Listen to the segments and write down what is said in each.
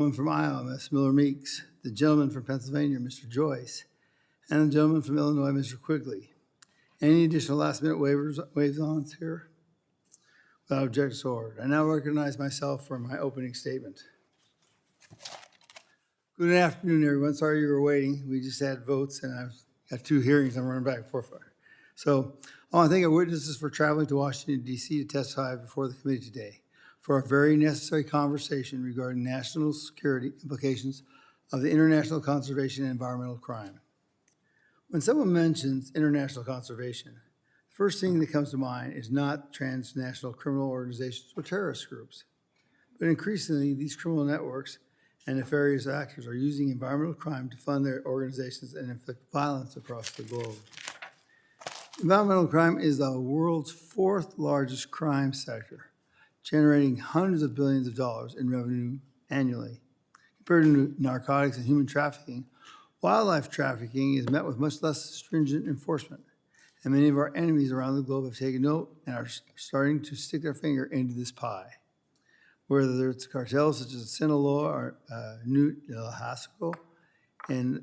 gentleman from Iowa, Ms. Miller Meeks, the gentleman from Pennsylvania, Mr. Joyce, and the gentleman from Illinois, Mr. Quigley. Any additional last-minute waives-ons here? Without objection, so ordered. I now recognize myself for my opening statement. Good afternoon, everyone. Sorry you were waiting. We just had votes, and I've got 2 hearings I'm running back and forth for. So I want to thank our witnesses for traveling to Washington, D.C. to testify before the committee today for a very necessary conversation regarding national security implications of the international conservation and environmental crime. When someone mentions international conservation, the first thing that comes to mind is not transnational criminal organizations or terrorist groups, but increasingly these criminal networks and nefarious actors are using environmental crime to fund their organizations and inflict violence across the globe. Environmental crime is the world's 4th largest crime sector, generating hundreds of billions of dollars in revenue annually. Compared to narcotics and human trafficking, wildlife trafficking is met with much less stringent enforcement, and many of our enemies around the globe have taken note and are starting to stick their finger into this pie. Whether it's cartels such as Sinaloa or Newt in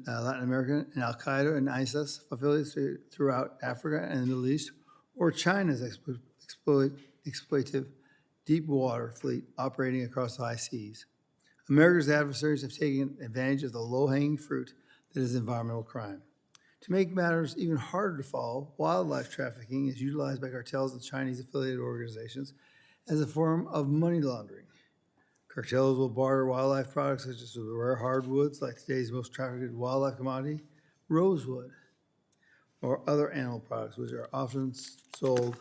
Latin America, and Al-Qaeda and ISIS affiliates throughout Africa and the Middle East, or China's exploitative deep water fleet operating across the high seas. America's adversaries have taken advantage of the low-hanging fruit that is environmental crime. To make matters even harder to follow, wildlife trafficking is utilized by cartels and Chinese affiliated organizations as a form of money laundering. Cartels will barter wildlife products such as rare hardwoods, like today's most trafficked wildlife commodity, rosewood, or other animal products, which are often sold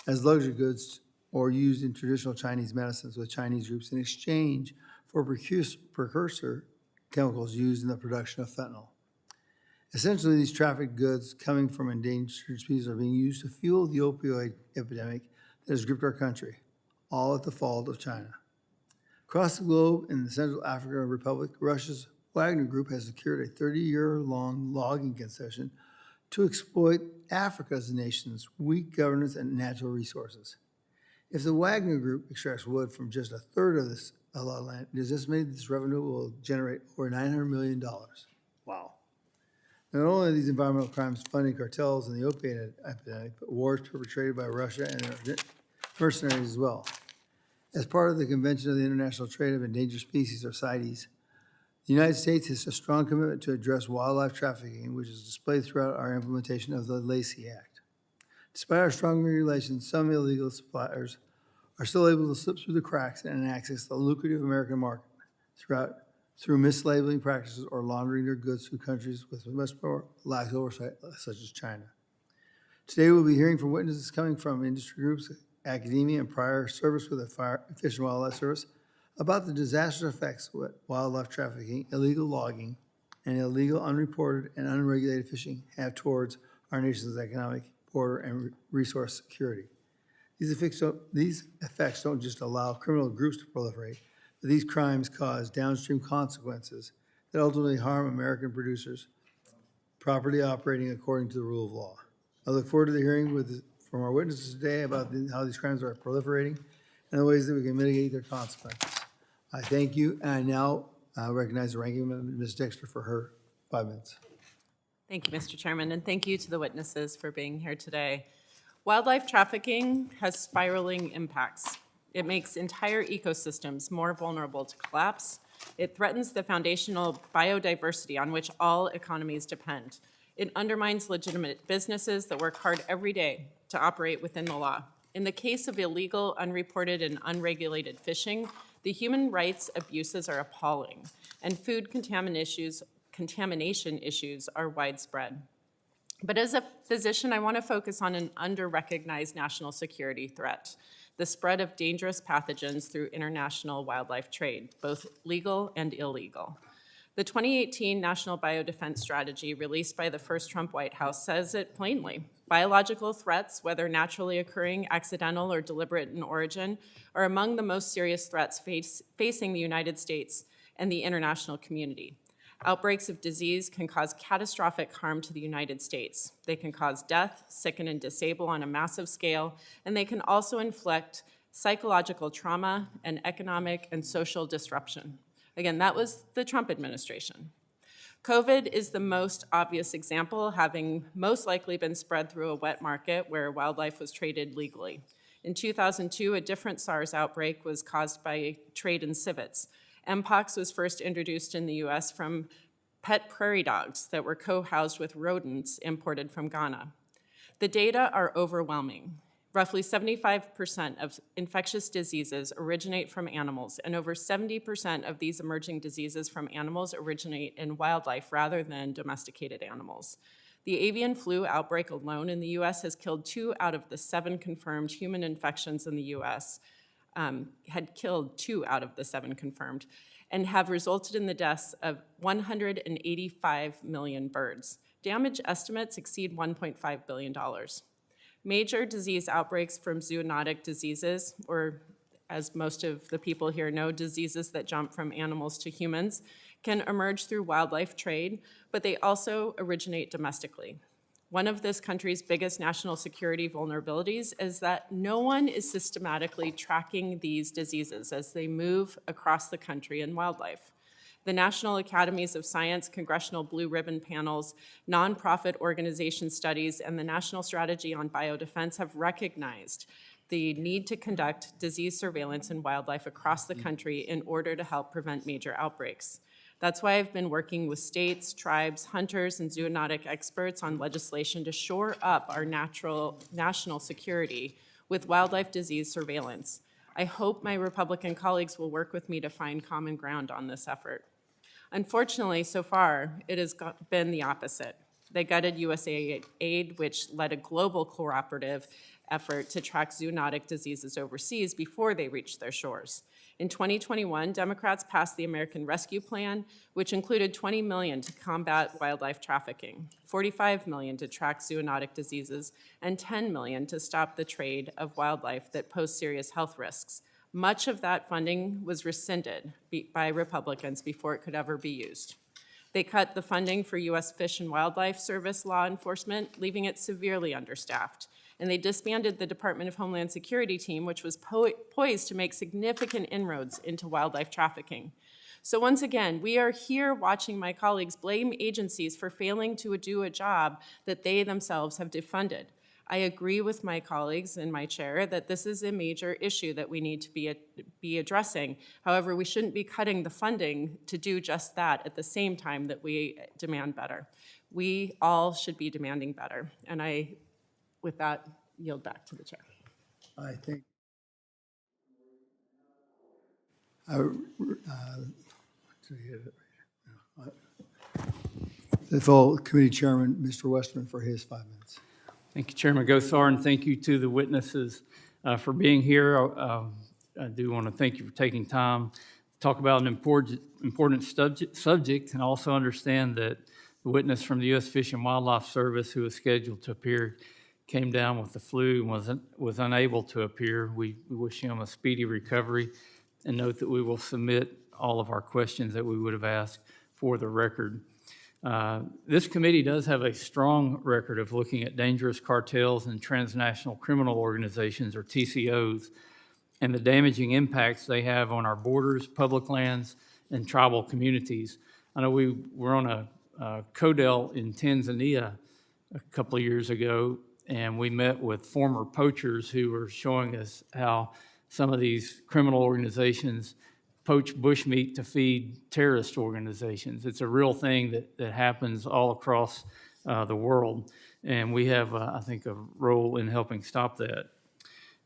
as luxury goods or used in traditional Chinese medicines with Chinese groups in exchange for precursor chemicals used in the production of fentanyl. Essentially, these trafficked goods coming from endangered species are being used to fuel the opioid epidemic that has gripped our country, all at the fault of China. Across the globe, in the Central African Republic, Russia's Wagner Group has secured a 30-year-long logging concession to exploit Africa's nation's weak governance and natural resources. If the Wagner Group extracts wood from just a third of this allotted land, it is estimated that this revenue will generate over $900 million. Wow. Not only are these environmental crimes funding cartels and the opiate epidemic, but wars perpetrated by Russia and their mercenaries as well. As part of the Convention of the International Trade of Endangered Species, or CITES, the United States has a strong commitment to address wildlife trafficking, which is displayed throughout our implementation of the Lacey Act. Despite our strong regulations, some illegal suppliers are still able to slip through the cracks and access the lucrative American market through mislabeling practices or laundering their goods through countries with much more lax oversight, such as China. Today, we'll be hearing from witnesses coming from industry groups, academia, and prior service with the Fish and Wildlife Service about the disastrous effects of wildlife trafficking, illegal logging, and illegal, unreported, and unregulated fishing have towards our nation's economic, border, and resource security. These effects don't just allow criminal groups to proliferate, but these crimes cause downstream consequences that ultimately harm American producers properly operating according to the rule of law. I look forward to the hearing from our witnesses today about how these crimes are proliferating and the ways that we can mitigate their consequences. I thank you, and I now recognize the ranking member, Ms. Dexter, for her 5 minutes. Thank you, Mr. Chairman, and thank you to the witnesses for being here today. Wildlife trafficking has spiraling impacts. It makes entire ecosystems more vulnerable to collapse. It threatens the foundational biodiversity on which all economies depend. It undermines legitimate businesses that work hard every day to operate within the law. In the case of illegal, unreported, and unregulated fishing, the human rights abuses are appalling, and food contamination issues are widespread. But as a physician, I want to focus on an under-recognized national security threat, the spread of dangerous pathogens through international wildlife trade, both legal and illegal. The 2018 National Biodefense Strategy, released by the first Trump White House, says it plainly. Biological threats, whether naturally occurring, accidental, or deliberate in origin, are among the most serious threats facing the United States and the international community. Outbreaks of disease can cause catastrophic harm to the United States. They can cause death, sicken and disable on a massive scale, and they can also inflict psychological trauma and economic and social disruption. Again, that was the Trump administration. COVID is the most obvious example, having most likely been spread through a wet market where wildlife was traded legally. In 2002, a different SARS outbreak was caused by trade in civets. Mpox was first introduced in the US from pet prairie dogs that were co-housed with rodents imported from Ghana. The data are overwhelming. Roughly 75% of infectious diseases originate from animals, and over 70% of these emerging diseases from animals originate in wildlife rather than domesticated animals. The avian flu outbreak alone in the US has killed 2 out of the 7 confirmed human infections in the US, had killed 2 out of the 7 confirmed, and have resulted in the deaths of 185 million birds. Damage estimates exceed $1.5 billion. Major disease outbreaks from zoonotic diseases, or as most of the people here know, diseases that jump from animals to humans, can emerge through wildlife trade, but they also originate domestically. One of this country's biggest national security vulnerabilities is that no one is systematically tracking these diseases as they move across the country in wildlife. The National Academies of Science, congressional blue ribbon panels, nonprofit organization studies, and the National Strategy on Biodefense have recognized the need to conduct disease surveillance in wildlife across the country in order to help prevent major outbreaks. That's why I've been working with states, tribes, hunters, and zoonotic experts on legislation to shore up our national security with wildlife disease surveillance. I hope my Republican colleagues will work with me to find common ground on this effort. Unfortunately, so far, it has been the opposite. They gutted USAID, which led a global cooperative effort to track zoonotic diseases overseas before they reached their shores. In 2021, Democrats passed the American Rescue Plan, which included $20 million to combat wildlife trafficking, $45 million to track zoonotic diseases, and $10 million to stop the trade of wildlife that pose serious health risks. Much of that funding was rescinded by Republicans before it could ever be used. They cut the funding for U.S. Fish and Wildlife Service law enforcement, leaving it severely understaffed. And they disbanded the Department of Homeland Security team, which was poised to make significant inroads into wildlife trafficking. So once again, we are here watching my colleagues blame agencies for failing to do a job that they themselves have defunded. I agree with my colleagues and my chair that this is a major issue that we need to be addressing. However, we shouldn't be cutting the funding to do just that at the same time that we demand better. We all should be demanding better. And I, with that, yield back to the chair. I think the full committee chairman, Mr. Westerman, for his 5 minutes. Thank you, Chairman Gosar, and thank you to the witnesses for being here. I do want to thank you for taking time to talk about an important subject, and also understand that the witness from the U.S. Fish and Wildlife Service who was scheduled to appear came down with the flu and was unable to appear. We wish him a speedy recovery, and note that we will submit all of our questions that we would have asked for the record. This committee does have a strong record of looking at dangerous cartels and transnational criminal organizations, or TCOs, and the damaging impacts they have on our borders, public lands, and tribal communities. I know we were on a CODEL in Tanzania a couple of years ago, and we met with former poachers who were showing us how some of these criminal organizations poach bushmeat to feed terrorist organizations. It's a real thing that happens all across the world, and we have, I think, a role in helping stop that.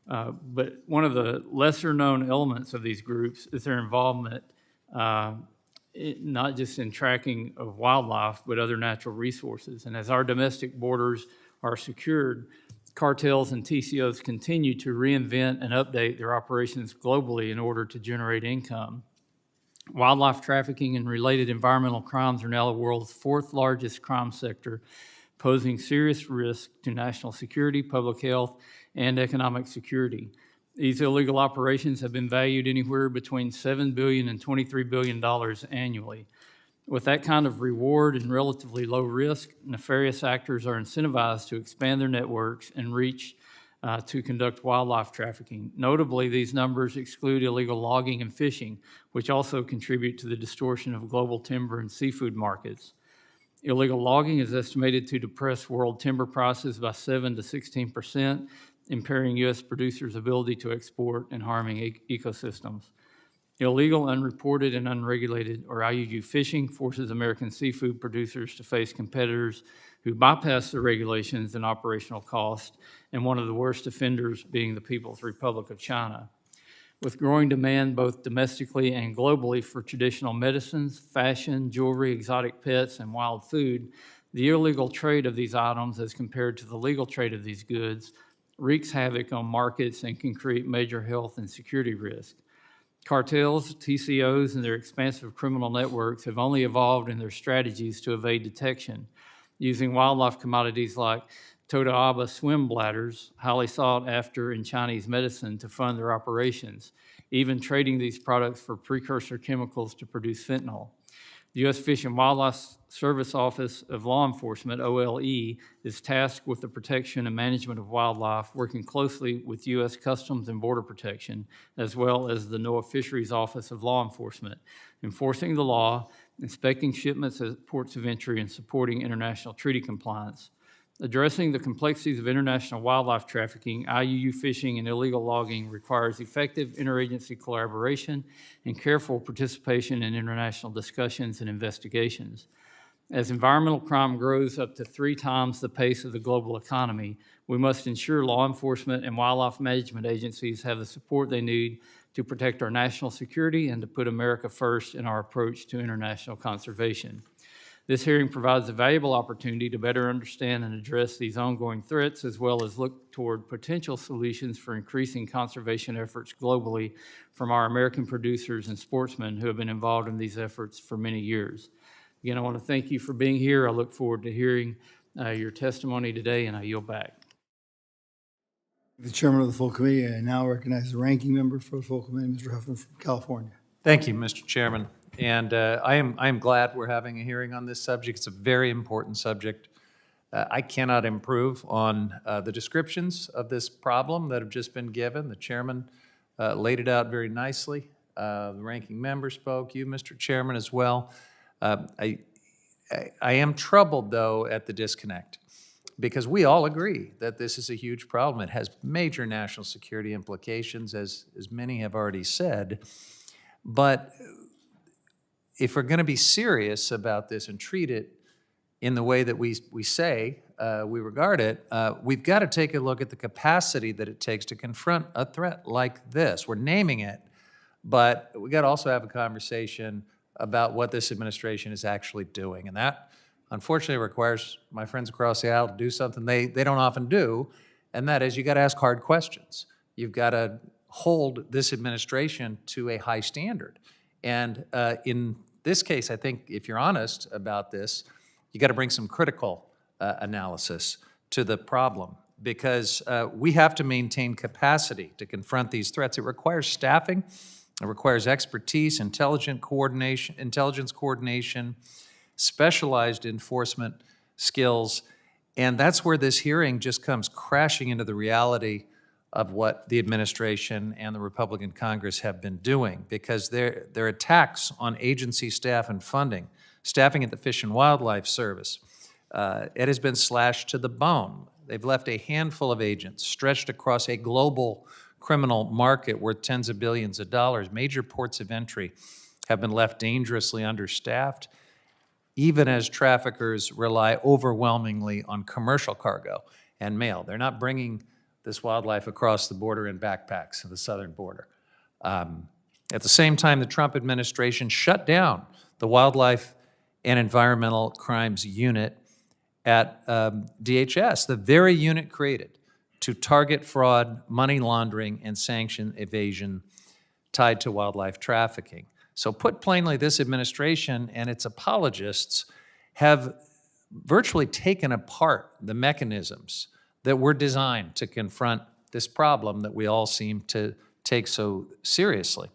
But one of the lesser-known elements of these groups is their involvement not just in tracking of wildlife, but other natural resources. And as our domestic borders are secured, cartels and TCOs continue to reinvent and update their operations globally in order to generate income. Wildlife trafficking and related environmental crimes are now the world's 4th largest crime sector, posing serious risk to national security, public health, and economic security. These illegal operations have been valued anywhere between $7 billion and $23 billion annually. With that kind of reward and relatively low risk, nefarious actors are incentivized to expand their networks and reach to conduct wildlife trafficking. Notably, these numbers exclude illegal logging and fishing, which also contribute to the distortion of global timber and seafood markets. Illegal logging is estimated to depress world timber prices by 7 to 16%, impairing U.S. producers' ability to export and harming ecosystems. Illegal, unreported, and unregulated, or IUU fishing, forces American seafood producers to face competitors who bypass the regulations and operational costs, and one of the worst offenders being the People's Republic of China. With growing demand both domestically and globally for traditional medicines, fashion, jewelry, exotic pets, and wild food, the illegal trade of these items as compared to the legal trade of these goods wreaks havoc on markets and can create major health and security risks. Cartels, TCOs, and their expansive criminal networks have only evolved in their strategies to evade detection, using wildlife commodities like Totoaba swim bladders, highly sought after in Chinese medicine, to fund their operations, even trading these products for precursor chemicals to produce fentanyl. The U.S. Fish and Wildlife Service Office of Law Enforcement, OLE, is tasked with the protection and management of wildlife, working closely with U.S. Customs and Border Protection, as well as the NOAA Fisheries Office of Law Enforcement, enforcing the law, inspecting shipments at ports of entry, and supporting international treaty compliance. Addressing the complexities of international wildlife trafficking, IUU fishing, and illegal logging requires effective interagency collaboration and careful participation in international discussions and investigations. As environmental crime grows up to 3 times the pace of the global economy, we must ensure law enforcement and wildlife management agencies have the support they need to protect our national security and to put America first in our approach to international conservation. This hearing provides a valuable opportunity to better understand and address these ongoing threats, as well as look toward potential solutions for increasing conservation efforts globally from our American producers and sportsmen who have been involved in these efforts for many years. Again, I want to thank you for being here. I look forward to hearing your testimony today, and I yield back. The chairman of the full committee, I now recognize the ranking member for the full committee, Mr. Huffman from California. Thank you, Mr. Chairman. And I am glad we're having a hearing on this subject. It's a very important subject. I cannot improve on the descriptions of this problem that have just been given. The chairman laid it out very nicely. The ranking member spoke, you, Mr. Chairman, as well. I am troubled, though, at the disconnect, because we all agree that this is a huge problem. It has major national security implications, as many have already said. But if we're going to be serious about this and treat it in the way that we say we regard it, we've got to take a look at the capacity that it takes to confront a threat like this. We're naming it, but we got to also have a conversation about what this administration is actually doing. And that, unfortunately, requires my friends across the aisle to do something they don't often do, and that is you got to ask hard questions. You've got to hold this administration to a high standard. And in this case, I think if you're honest about this, you got to bring some critical analysis to the problem, because we have to maintain capacity to confront these threats. It requires staffing, it requires expertise, intelligence coordination, specialized enforcement skills, and that's where this hearing just comes crashing into the reality of what the administration and the Republican Congress have been doing, because their attacks on agency staff and funding, staffing at the Fish and Wildlife Service, it has been slashed to the bone. They've left a handful of agents stretched across a global criminal market worth tens of billions of dollars. Major ports of entry have been left dangerously understaffed, even as traffickers rely overwhelmingly on commercial cargo and mail. They're not bringing this wildlife across the border in backpacks of the southern border. At the same time, the Trump administration shut down the Wildlife and Environmental Crimes Unit at DHS, the very unit created to target fraud, money laundering, and sanction evasion tied to wildlife trafficking. So put plainly, this administration and its apologists have virtually taken apart the mechanisms that were designed to confront this problem that we all seem to take so seriously.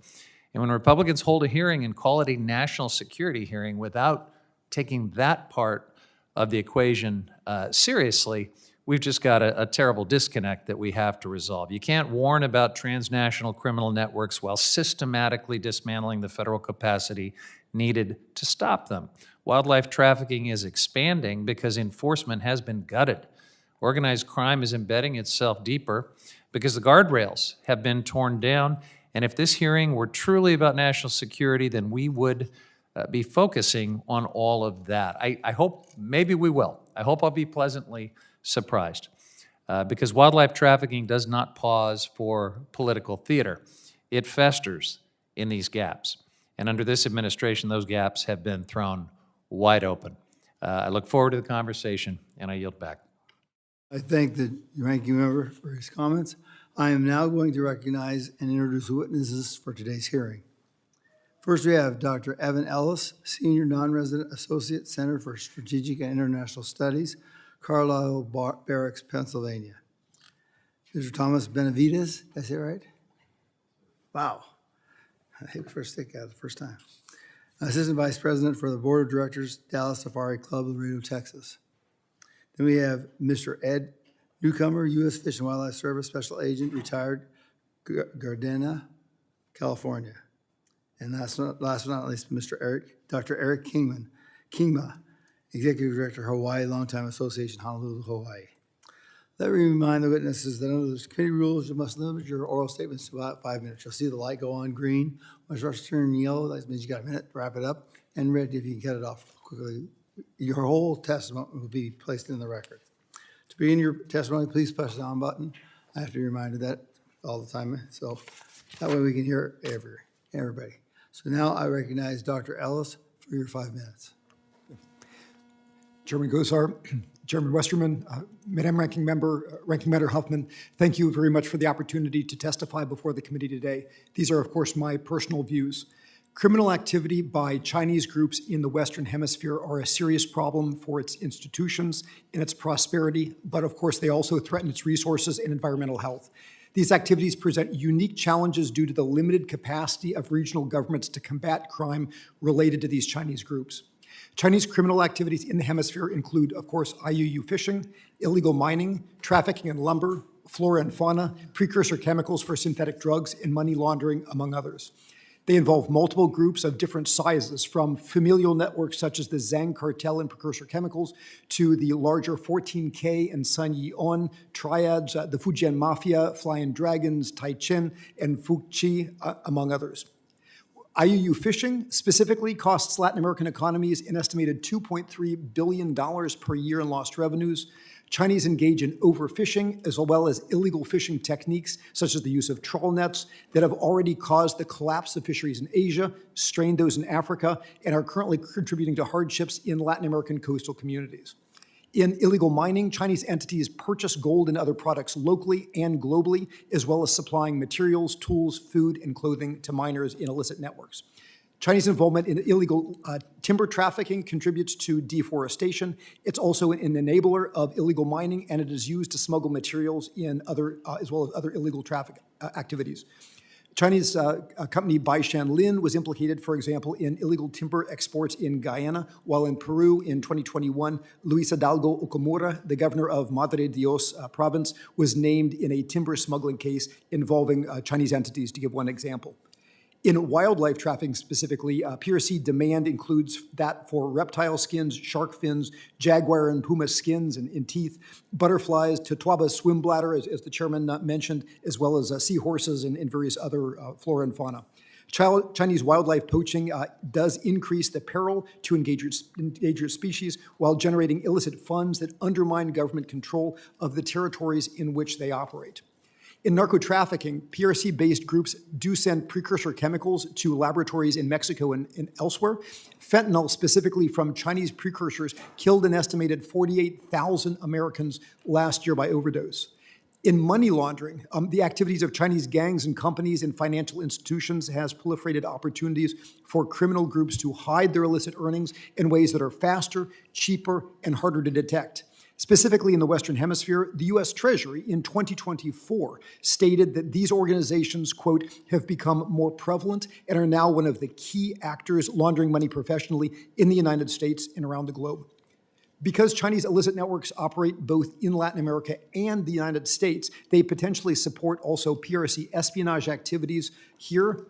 And when Republicans hold a hearing and call it a national security hearing without taking that part of the equation seriously, we've just got a terrible disconnect that we have to resolve. You can't warn about transnational criminal networks while systematically dismantling the federal capacity needed to stop them. Wildlife trafficking is expanding because enforcement has been gutted. Organized crime is embedding itself deeper because the guardrails have been torn down. And if this hearing were truly about national security, then we would be focusing on all of that. I hope, maybe we will. I hope I'll be pleasantly surprised because wildlife trafficking does not pause for political theater. It festers in these gaps. And under this administration, those gaps have been thrown wide open. I look forward to the conversation, and I yield back. I thank the ranking member for his comments. I am now going to recognize and introduce witnesses for today's hearing. First, we have Dr. Evan Ellis, Senior Non-Resident Associate, Center for Strategic and International Studies, Carlisle Barracks, Pennsylvania. Mr. Thomas Benavides, did I say it right? Wow. I hit first stick out the first time. Assistant Vice President for the Board of Directors, Dallas Safari Club, Laredo, Texas. Then we have Mr. Ed Newcomer, U.S. Fish and Wildlife Service Special Agent, retired, Gardena, California. And last but not least, Dr. Eric Kingma, Executive Director, Hawaii Longtime Association, Honolulu, Hawaii. Let me remind the witnesses that under the committee rules, you must limit your oral statements to about 5 minutes. You'll see the light go on green. When it starts turning yellow, that means you got a minute to wrap it up. And red, if you can cut it off quickly. Your whole testimony will be placed in the record. To begin your testimony, please press the on button. I have to be reminded that all the time, so that way we can hear everybody. So now I recognize Dr. Ellis for your 5 minutes. Chairman Gosar, Chairman Westerman, Madam Ranking Member Huffman, thank you very much for the opportunity to testify before the committee today. These are, of course, my personal views. Criminal activity by Chinese groups in the Western Hemisphere are a serious problem for its institutions and its prosperity, but of course they also threaten its resources and environmental health. These activities present unique challenges due to the limited capacity of regional governments to combat crime related to these Chinese groups. Chinese criminal activities in the hemisphere include, of course, IUU fishing, illegal mining, trafficking in lumber, flora and fauna, precursor chemicals for synthetic drugs, and money laundering, among others. They involve multiple groups of different sizes, from familial networks such as the Zhang cartel and precursor chemicals to the larger 14K and Sun Yi-on triads, the Fujian Mafia, Flying Dragons, Tai Chin, and Fuqi, among others. IUU fishing specifically costs Latin American economies an estimated $2.3 billion per year in lost revenues. Chinese engage in overfishing as well as illegal fishing techniques, such as the use of trawl nets, that have already caused the collapse of fisheries in Asia, strained those in Africa, and are currently contributing to hardships in Latin American coastal communities. In illegal mining, Chinese entities purchase gold and other products locally and globally, as well as supplying materials, tools, food, and clothing to miners in illicit networks. Chinese involvement in illegal timber trafficking contributes to deforestation. It's also an enabler of illegal mining, and it is used to smuggle materials in other, as well as other illegal traffic activities. Chinese company Baishan Lin was implicated, for example, in illegal timber exports in Guyana, while in Peru in 2021, Luis Hidalgo Okamura, the governor of Madre Dios province, was named in a timber smuggling case involving Chinese entities, to give one example. In wildlife trafficking specifically, PRC demand includes that for reptile skins, shark fins, jaguar and puma skins and teeth, butterflies, Totoaba swim bladder, as the chairman mentioned, as well as seahorses and various other flora and fauna. Chinese wildlife poaching does increase the peril to endangered species while generating illicit funds that undermine government control of the territories in which they operate. In narco-trafficking, PRC-based groups do send precursor chemicals to laboratories in Mexico and elsewhere. Fentanyl, specifically from Chinese precursors, killed an estimated 48,000 Americans last year by overdose. In money laundering, the activities of Chinese gangs and companies and financial institutions has proliferated opportunities for criminal groups to hide their illicit earnings in ways that are faster, cheaper, and harder to detect. Specifically in the Western Hemisphere, the U.S. Treasury in 2024 stated that these organizations, quote, have become more prevalent and are now one of the key actors laundering money professionally in the United States and around the globe. Because Chinese illicit networks operate both in Latin America and the United States, they potentially support also PRC espionage activities here.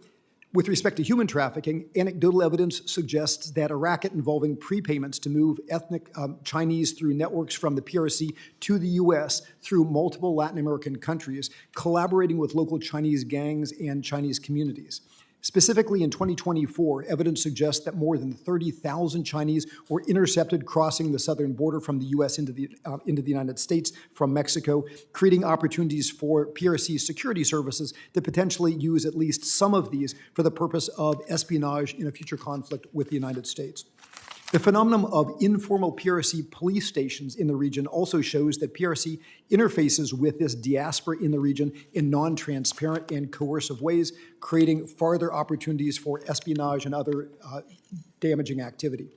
With respect to human trafficking, anecdotal evidence suggests that a racket involving prepayments to move ethnic Chinese through networks from the PRC to the U.S. through multiple Latin American countries, collaborating with local Chinese gangs and Chinese communities. Specifically, in 2024, evidence suggests that more than 30,000 Chinese were intercepted crossing the southern border from the U.S. into the United States from Mexico, creating opportunities for PRC security services to potentially use at least some of these for the purpose of espionage in a future conflict with the United States. The phenomenon of informal PRC police stations in the region also shows that PRC interfaces with this diaspora in the region in non-transparent and coercive ways, creating further opportunities for espionage and other damaging activity.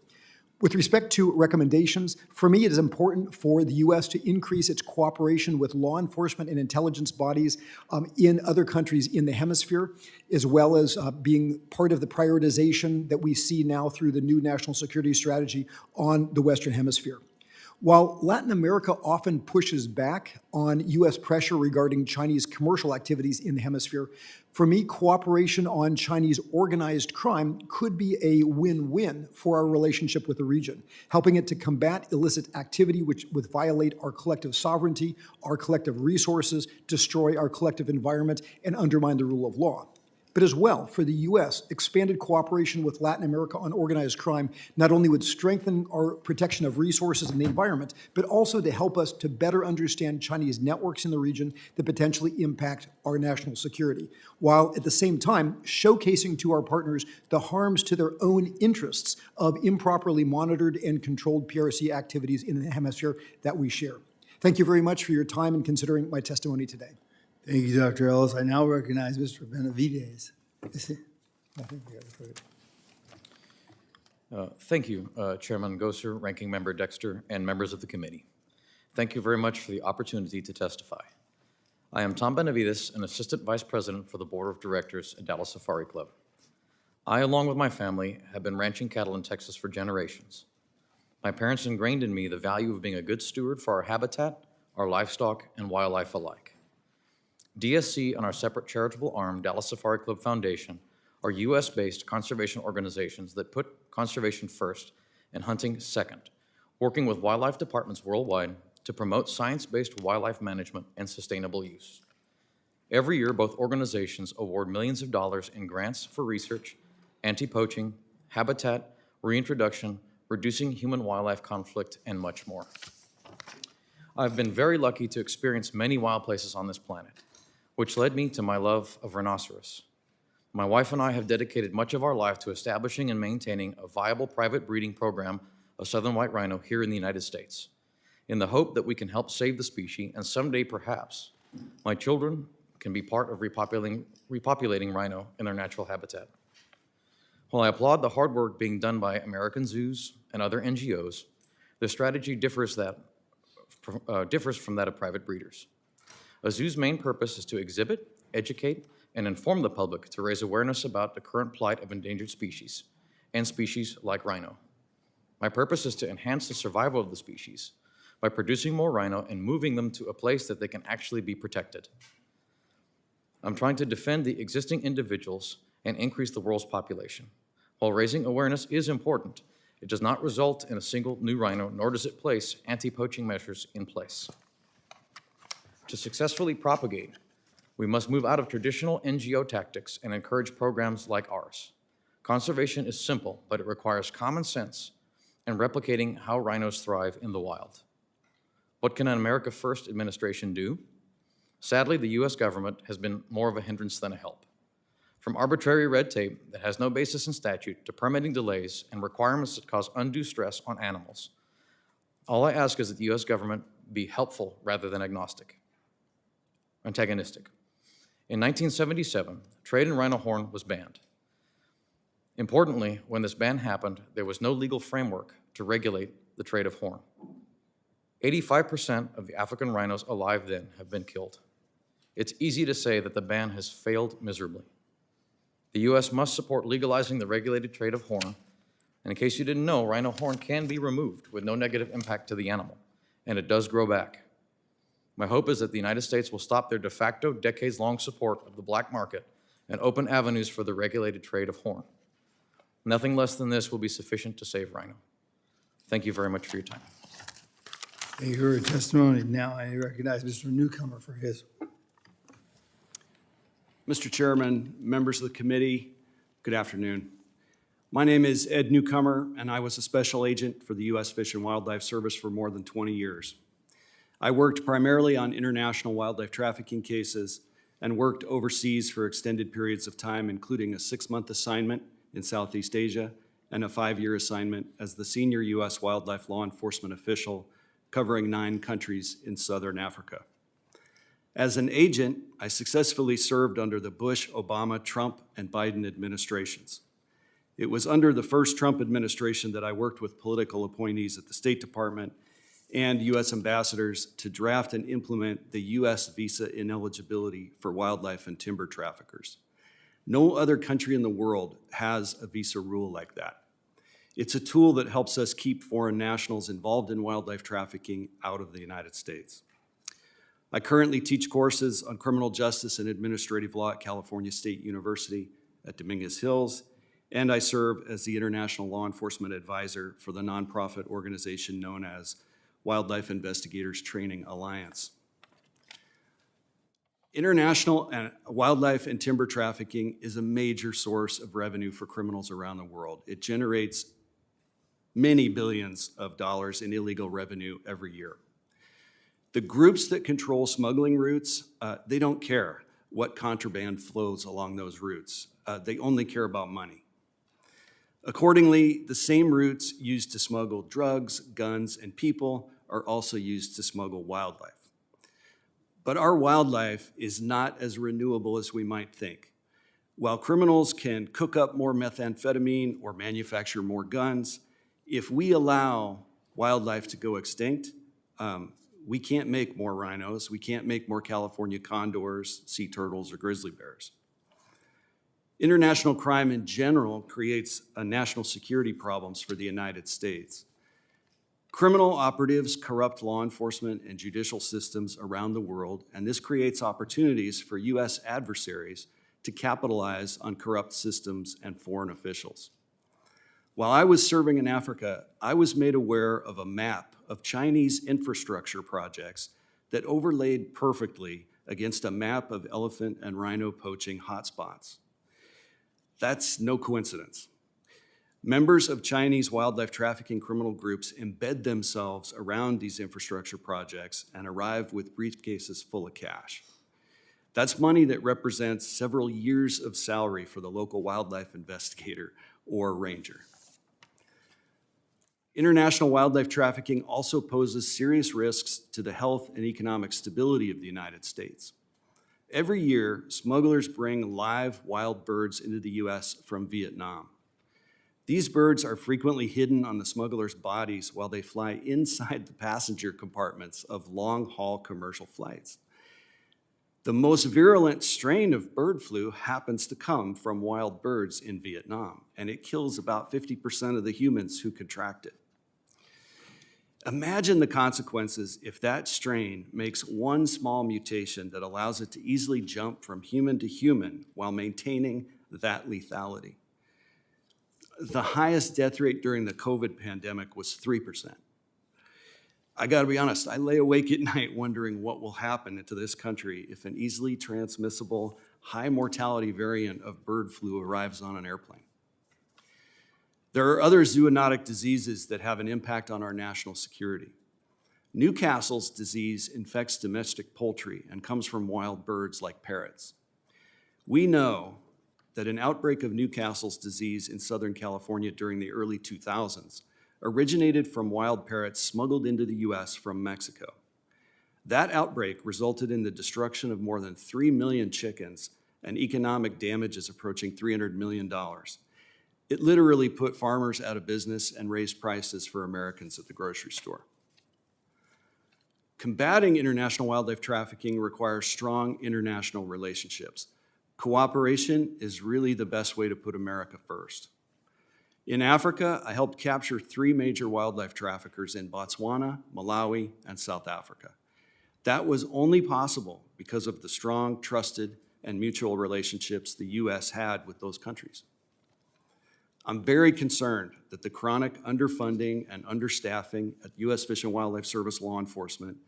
With respect to recommendations, for me, it is important for the U.S. to increase its cooperation with law enforcement and intelligence bodies in other countries in the hemisphere, as well as being part of the prioritization that we see now through the new national security strategy on the Western Hemisphere. While Latin America often pushes back on U.S. pressure regarding Chinese commercial activities in the hemisphere, for me, cooperation on Chinese organized crime could be a win-win for our relationship with the region, helping it to combat illicit activity which would violate our collective sovereignty, our collective resources, destroy our collective environment, and undermine the rule of law. But as well, for the U.S., expanded cooperation with Latin America on organized crime not only would strengthen our protection of resources and the environment, but also to help us to better understand Chinese networks in the region that potentially impact our national security, while at the same time showcasing to our partners the harms to their own interests of improperly monitored and controlled PRC activities in the hemisphere that we share. Thank you very much for your time and considering my testimony today. Thank you, Dr. Ellis. I now recognize Mr. Benavides. Thank you, Chairman Gosar, Ranking Member Dexter, and members of the committee. Thank you very much for the opportunity to testify. I am Tom Benavides, an Assistant Vice President for the Board of Directors at Dallas Safari Club. I, along with my family, have been ranching cattle in Texas for generations. My parents ingrained in me the value of being a good steward for our habitat, our livestock, and wildlife alike. DSC and our separate charitable arm, Dallas Safari Club Foundation, are U.S.-based conservation organizations that put conservation first and hunting second, working with wildlife departments worldwide to promote science-based wildlife management and sustainable use. Every year, both organizations award millions of dollars in grants for research, anti-poaching, habitat, reintroduction, reducing human-wildlife conflict, and much more. I've been very lucky to experience many wild places on this planet, which led me to my love of rhinoceros. My wife and I have dedicated much of our life to establishing and maintaining a viable private breeding program of southern white rhino here in the United States, in the hope that we can help save the species and someday, perhaps, my children can be part of repopulating rhino in their natural habitat. While I applaud the hard work being done by American zoos and other NGOs, the strategy differs from that of private breeders. A zoo's main purpose is to exhibit, educate, and inform the public to raise awareness about the current plight of endangered species, and species like rhino. My purpose is to enhance the survival of the species by producing more rhino and moving them to a place that they can actually be protected. I'm trying to defend the existing individuals and increase the world's population. While raising awareness is important, it does not result in a single new rhino, nor does it place anti-poaching measures in place. To successfully propagate, we must move out of traditional NGO tactics and encourage programs like ours. Conservation is simple, but it requires common sense and replicating how rhinos thrive in the wild. What can an America First administration do? Sadly, the U.S. government has been more of a hindrance than a help. From arbitrary red tape that has no basis in statute to permitting delays and requirements that cause undue stress on animals, all I ask is that the U.S. government be helpful rather than antagonistic. In 1977, trade in rhino horn was banned. Importantly, when this ban happened, there was no legal framework to regulate the trade of horn. 85% of the African rhinos alive then have been killed. It's easy to say that the ban has failed miserably. The U.S. must support legalizing the regulated trade of horn, And in case you didn't know, rhino horn can be removed with no negative impact to the animal, and it does grow back. My hope is that the United States will stop their de facto, decades-long support of the black market and open avenues for the regulated trade of horn. Nothing less than this will be sufficient to save rhino. Thank you very much for your time. Thank you for your testimony. Now I recognize Mr. Newcomer for his. Mr. Chairman, members of the committee, good afternoon. My name is Ed Newcomer, and I was a special agent for the U.S. Fish and Wildlife Service for more than 20 years. I worked primarily on international wildlife trafficking cases and worked overseas for extended periods of time, including a 6-month assignment in Southeast Asia and a 5-year assignment as the senior U.S. wildlife law enforcement official covering 9 countries in Southern Africa. As an agent, I successfully served under the Bush, Obama, Trump, and Biden administrations. It was under the first Trump administration that I worked with political appointees at the State Department and U.S. ambassadors to draft and implement the U.S. visa ineligibility for wildlife and timber traffickers. No other country in the world has a visa rule like that. It's a tool that helps us keep foreign nationals involved in wildlife trafficking out of the United States. I currently teach courses on criminal justice and administrative law at California State University at Dominguez Hills, and I serve as the International Law Enforcement Advisor for the nonprofit organization known as Wildlife Investigators Training Alliance. International and wildlife and timber trafficking is a major source of revenue for criminals around the world. It generates many billions of dollars in illegal revenue every year. The groups that control smuggling routes, they don't care what contraband flows along those routes. They only care about money. Accordingly, the same routes used to smuggle drugs, guns, and people are also used to smuggle wildlife. But our wildlife is not as renewable as we might think. While criminals can cook up more methamphetamine or manufacture more guns, if we allow wildlife to go extinct, we can't make more rhinos, we can't make more California condors, sea turtles, or grizzly bears. International crime in general creates national security problems for the United States. Criminal operatives corrupt law enforcement and judicial systems around the world, and this creates opportunities for U.S. adversaries to capitalize on corrupt systems and foreign officials. While I was serving in Africa, I was made aware of a map of Chinese infrastructure projects that overlaid perfectly against a map of elephant and rhino poaching hotspots. That's no coincidence. Members of Chinese wildlife trafficking criminal groups embed themselves around these infrastructure projects and arrive with briefcases full of cash. That's money that represents several years of salary for the local wildlife investigator or ranger. International wildlife trafficking also poses serious risks to the health and economic stability of the United States. Every year, smugglers bring live wild birds into the U.S. from Vietnam. These birds are frequently hidden on the smugglers' bodies while they fly inside the passenger compartments of long-haul commercial flights. The most virulent strain of bird flu happens to come from wild birds in Vietnam, and it kills about 50% of the humans who contract it. Imagine the consequences if that strain makes one small mutation that allows it to easily jump from human to human while maintaining that lethality. The highest death rate during the COVID pandemic was 3%. I gotta be honest, I lay awake at night wondering what will happen to this country if an easily transmissible, high mortality variant of bird flu arrives on an airplane. There are other zoonotic diseases that have an impact on our national security. Newcastle's disease infects domestic poultry and comes from wild birds like parrots. We know that an outbreak of Newcastle's disease in Southern California during the early 2000s originated from wild parrots smuggled into the US from Mexico. That outbreak resulted in the destruction of more than 3 million chickens and economic damages approaching $300 million. It literally put farmers out of business and raised prices for Americans at the grocery store. Combating international wildlife trafficking requires strong international relationships. Cooperation is really the best way to put America first. In Africa, I helped capture 3 major wildlife traffickers in Botswana, Malawi, and South Africa. That was only possible because of the strong, trusted, and mutual relationships the U.S. had with those countries. I'm very concerned that the chronic underfunding and understaffing at U.S. Fish and Wildlife Service law enforcement,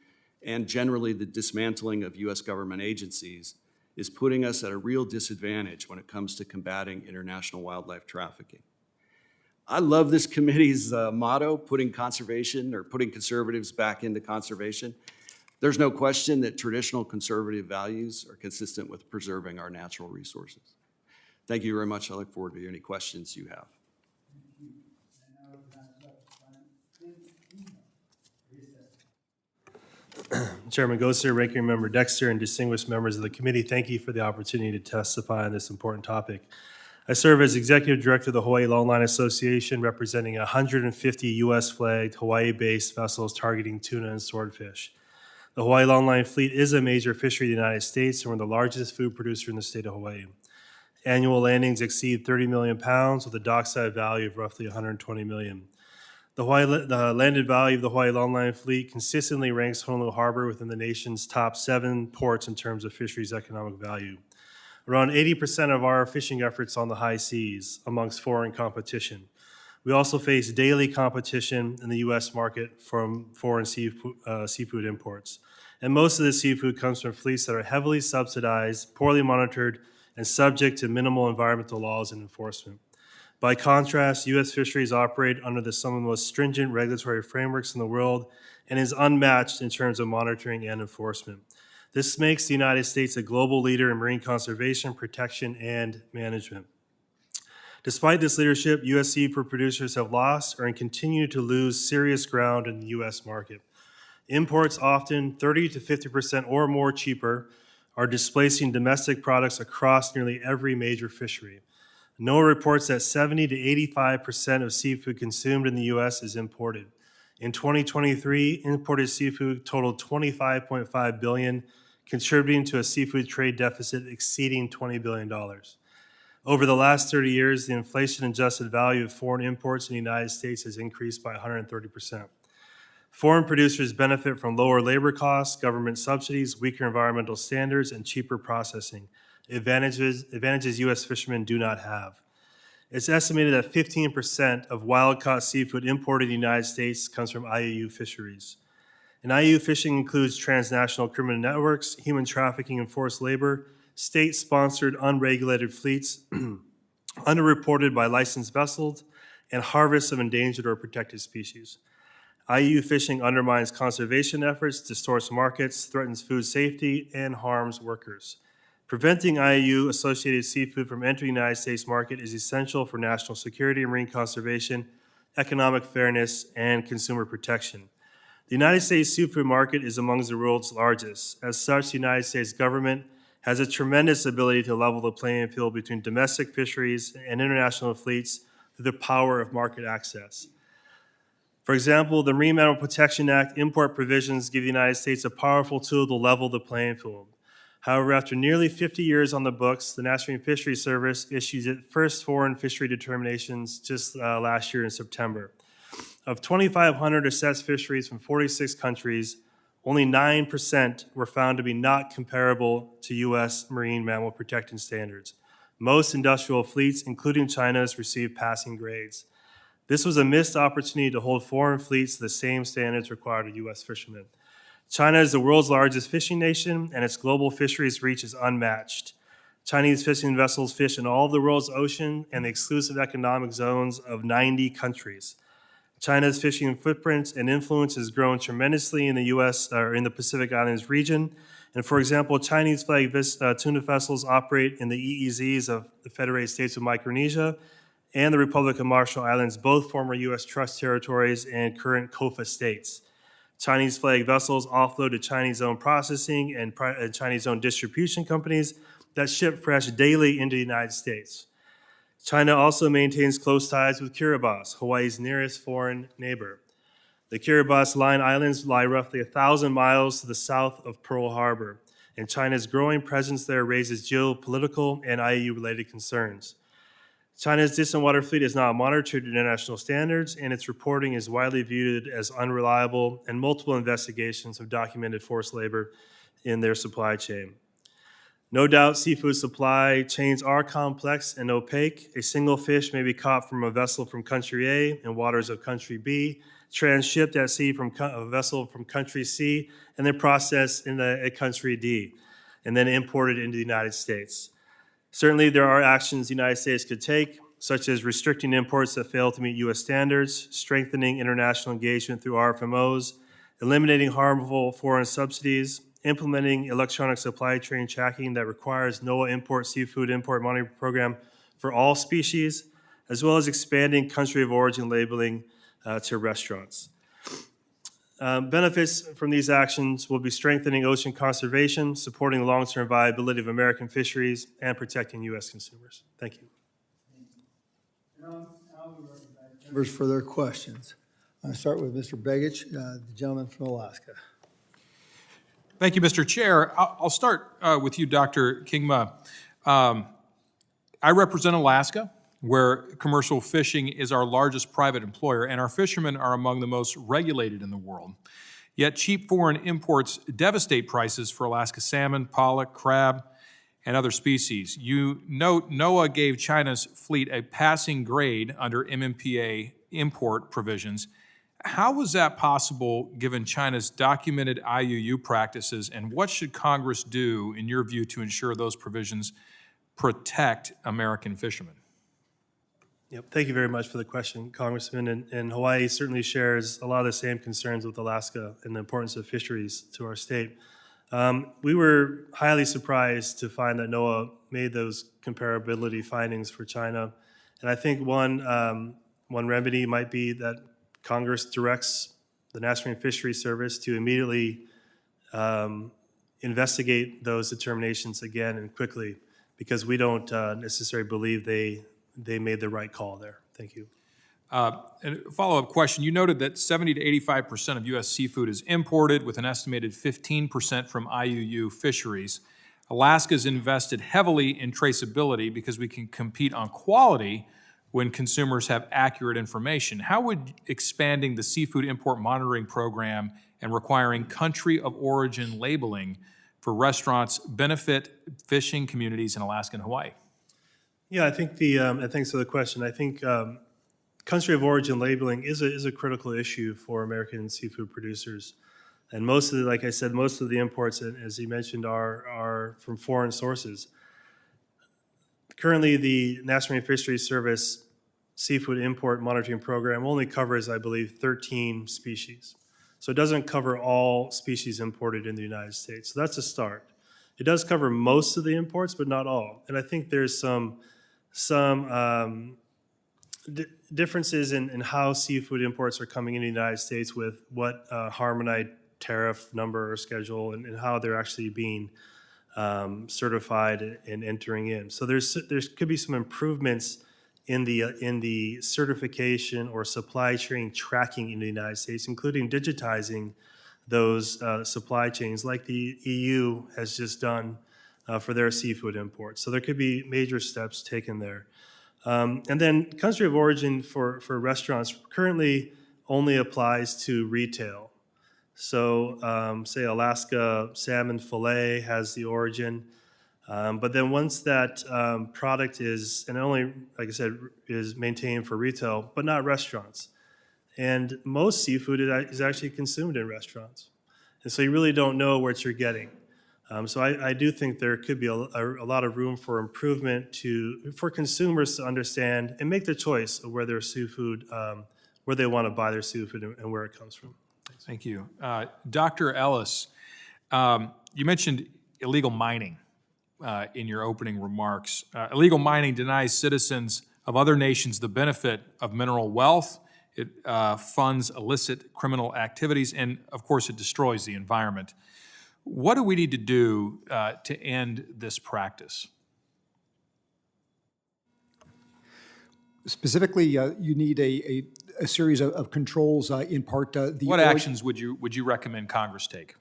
and generally the dismantling of U.S. government agencies, is putting us at a real disadvantage when it comes to combating international wildlife trafficking. I love this committee's motto, putting conservatives back into conservation. There's no question that traditional conservative values are consistent with preserving our natural resources. Thank you very much. I look forward to any questions you have. Chairman Gosar, Ranking Member Dexter, and distinguished members of the committee, thank you for the opportunity to testify on this important topic. I serve as Executive Director of the Hawaii Longline Association, representing 150 U.S.-flagged Hawaii-based vessels targeting tuna and swordfish. The Hawaii Longline fleet is a major fishery in the United States, and we're the largest food producer in the state of Hawaii. Annual landings exceed 30 million pounds with a dockside value of roughly 120 million. The landed value of the Hawaii Longline fleet consistently ranks Honolulu Harbor within the nation's top 7 ports in terms of fisheries economic value. Around 80% of our fishing efforts on the high seas amongst foreign competition. We also face daily competition in the U.S. market from foreign seafood imports. And most of the seafood comes from fleets that are heavily subsidized, poorly monitored, and subject to minimal environmental laws and enforcement. By contrast, U.S. fisheries operate under some of the most stringent regulatory frameworks in the world and is unmatched in terms of monitoring and enforcement. This makes the United States a global leader in marine conservation, protection, and management. Despite this leadership, U.S. seafood producers have lost or continue to lose serious ground in the U.S. market. Imports, often 30 to 50% or more cheaper, are displacing domestic products across nearly every major fishery. NOAA reports that 70 to 85% of seafood consumed in the U.S. is imported. In 2023, imported seafood totaled $25.5 billion, contributing to a seafood trade deficit exceeding $20 billion. Over the last 30 years, the inflation-adjusted value of foreign imports in the United States has increased by 130%. Foreign producers benefit from lower labor costs, government subsidies, weaker environmental standards, and cheaper processing, advantages U.S. fishermen do not have. It's estimated that 15% of wild-caught seafood imported in the United States comes from IUU fisheries. And IUU fishing includes transnational criminal networks, human trafficking and forced labor, state-sponsored unregulated fleets, underreported by licensed vessels, and harvests of endangered or protected species. IUU fishing undermines conservation efforts, distorts markets, threatens food safety, and harms workers. Preventing IUU-associated seafood from entering the United States market is essential for national security and marine conservation, economic fairness, and consumer protection. The United States seafood market is among the world's largest. As such, the United States government has a tremendous ability to level the playing field between domestic fisheries and international fleets through the power of market access. For example, the Marine Mammal Protection Act import provisions give the United States a powerful tool to level the playing field. However, after nearly 50 years on the books, the National Marine Fisheries Service issued its first foreign fishery determinations just last year in September. Of 2,500 assessed fisheries from 46 countries, only 9% were found to be not comparable to U.S. marine mammal protection standards. Most industrial fleets, including China's, received passing grades. This was a missed opportunity to hold foreign fleets to the same standards required of U.S. fishermen. China is the world's largest fishing nation, and its global fisheries reach is unmatched. Chinese fishing vessels fish in all of the world's ocean and the exclusive economic zones of 90 countries. China's fishing footprint and influence has grown tremendously in the U.S. or in the Pacific Islands region. And for example, Chinese flag tuna vessels operate in the EEZs of the Federated States of Micronesia and the Republic of Marshall Islands, both former U.S. trust territories and current COFA states. Chinese flag vessels offload to Chinese-owned processing and Chinese-owned distribution companies that ship fresh daily into the United States. China also maintains close ties with Kiribati, Hawaii's nearest foreign neighbor. The Kiribati Line Islands lie roughly 1,000 miles to the south of Pearl Harbor, and China's growing presence there raises geopolitical and IUU-related concerns. China's distant water fleet is not monitored to international standards, and its reporting is widely viewed as unreliable, and multiple investigations have documented forced labor in their supply chain. No doubt, seafood supply chains are complex and opaque. A single fish may be caught from a vessel from country A in waters of country B, transshipped at sea from a vessel from country C, and then processed in a country D, and then imported into the United States. Certainly, there are actions the United States could take, such as restricting imports that fail to meet U.S. standards, strengthening international engagement through RFMOs, eliminating harmful foreign subsidies, implementing electronic supply chain tracking that requires NOAA seafood import monitoring program for all species, as well as expanding country of origin labeling to restaurants. Benefits from these actions will be strengthening ocean conservation, supporting the long-term viability of American fisheries, and protecting U.S. consumers. Thank you. Members for their questions. I'll start with Mr. Begich, the gentleman from Alaska. Thank you, Mr. Chair. I'll start with you, Dr. Kingma. I represent Alaska, where commercial fishing is our largest private employer, and our fishermen are among the most regulated in the world. Yet cheap foreign imports devastate prices for Alaska salmon, pollock, crab, and other species. You note NOAA gave China's fleet a passing grade under MMPA import provisions. How was that possible given China's documented IUU practices, and what should Congress do, in your view, to ensure those provisions protect American fishermen? Yep, thank you very much for the question, Congressman. And Hawaii certainly shares a lot of the same concerns with Alaska and the importance of fisheries to our state. We were highly surprised to find that NOAA made those comparability findings for China. And I think one remedy might be that Congress directs the National Marine Fisheries Service to immediately investigate those determinations again and quickly, because we don't necessarily believe they made the right call there. Thank you. And a follow-up question, you noted that 70 to 85% of U.S. seafood is imported, with an estimated 15% from IUU fisheries. Alaska's invested heavily in traceability because we can compete on quality when consumers have accurate information. How would expanding the seafood import monitoring program and requiring country of origin labeling for restaurants benefit fishing communities in Alaska and Hawaii? Yeah, I think and thanks for the question. I think country of origin labeling is a critical issue for American seafood producers. And most of like I said, most of the imports, as you mentioned, are from foreign sources. Currently, the National Marine Fisheries Service seafood import monitoring program only covers, I believe, 13 species. So it doesn't cover all species imported in the United States. So that's a start. It does cover most of the imports, but not all. And I think there's some differences in how seafood imports are coming into the United States with what harmonized tariff number or schedule and how they're actually being certified and entering in. So there could be some improvements in the certification or supply chain tracking in the United States, including digitizing those supply chains like the EU has just done for their seafood imports. So there could be major steps taken there. And then country of origin for restaurants currently only applies to retail. So say Alaska salmon fillet has the origin, but then once that product is, and only, like I said, is maintained for retail, but not restaurants. And most seafood is actually consumed in restaurants. And so you really don't know what you're getting. So I do think there could be a lot of room for improvement for consumers to understand and make the choice of where their seafood, where they want to buy their seafood and where it comes from. Thank you. Dr. Ellis, you mentioned illegal mining in your opening remarks. Illegal mining denies citizens of other nations the benefit of mineral wealth. It funds illicit criminal activities, and of course, it destroys the environment. What do we need to do to end this practice? Specifically, you need a series of controls, in part. What actions would you recommend Congress take?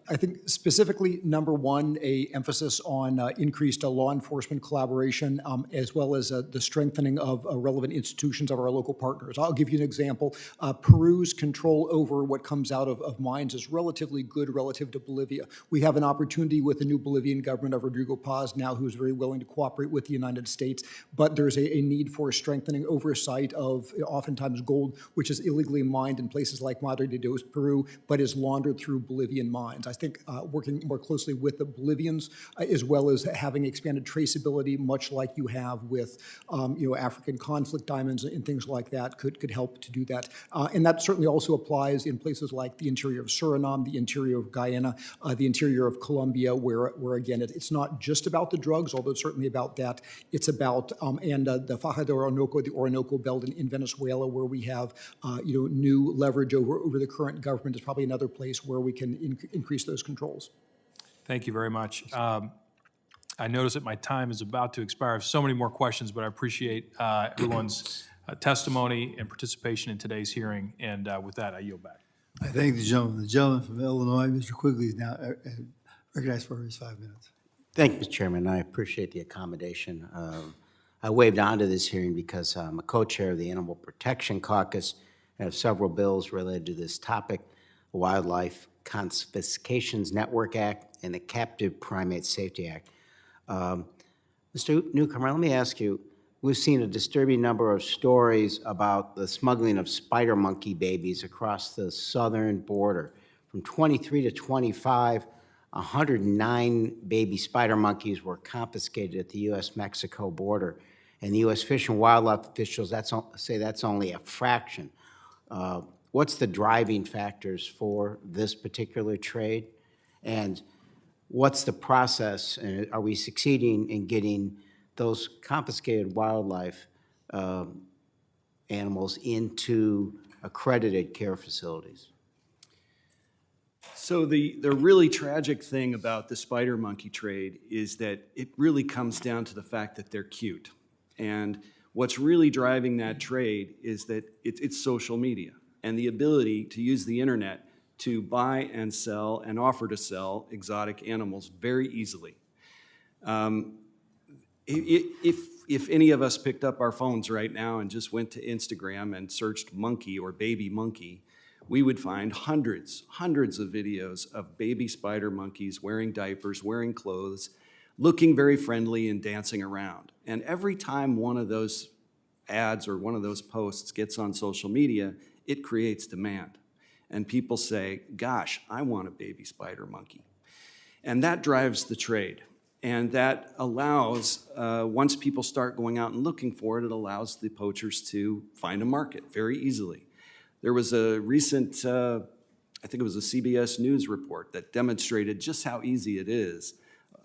I think specifically, number one, a emphasis on increased law enforcement collaboration, as well as the strengthening of relevant institutions of our local partners. I'll give you an example. Peru's control over what comes out of mines is relatively good relative to Bolivia. We have an opportunity with the new Bolivian government of Rodrigo Paz now, who's very willing to cooperate with the United States, but there's a need for strengthening oversight of oftentimes gold, which is illegally mined in places like Madre de Dios, Peru, but is laundered through Bolivian mines. I think working more closely with the Bolivians, as well as having expanded traceability, much like you have with African conflict diamonds and things like that, could help to do that. And that certainly also applies in places like the interior of Suriname, the interior of Guyana, the interior of Colombia, where again, it's not just about the drugs, although it's certainly about that. It's about, the Faja de Orinoco, the Orinoco Belt in Venezuela, where we have new leverage over the current government, is probably another place where we can increase those controls. Thank you very much. I notice that my time is about to expire. I have so many more questions, but I appreciate everyone's testimony and participation in today's hearing. And with that, I yield back. I thank the gentleman. The gentleman from Illinois, Mr. Quigley, is now recognized for his 5 minutes. Thank you, Mr. Chairman. I appreciate the accommodation. I waived onto this hearing because I'm a co-chair of the Animal Protection Caucus. I have several bills related to this topic: the Wildlife Confiscations Network Act and the Captive Primate Safety Act. Mr. Newcomer, let me ask you, we've seen a disturbing number of stories about the smuggling of spider monkey babies across the southern border. From 23 to 25, 109 baby spider monkeys were confiscated at the U.S.-Mexico border. And the U.S. Fish and Wildlife officials say that's only a fraction. What's the driving factors for this particular trade? And what's the process? Are we succeeding in getting those confiscated wildlife animals into accredited care facilities? So the really tragic thing about the spider monkey trade is that it really comes down to the fact that they're cute. And what's really driving that trade is that it's social media and the ability to use the internet to buy and sell and offer to sell exotic animals very easily. If any of us picked up our phones right now and just went to Instagram and searched monkey or baby monkey, we would find hundreds of videos of baby spider monkeys wearing diapers, wearing clothes, looking very friendly and dancing around. And every time one of those ads or one of those posts gets on social media, it creates demand. And people say, gosh, I want a baby spider monkey. And that drives the trade. And that allows, once people start going out and looking for it, it allows the poachers to find a market very easily. There was a recent, I think it was a CBS News report that demonstrated just how easy it is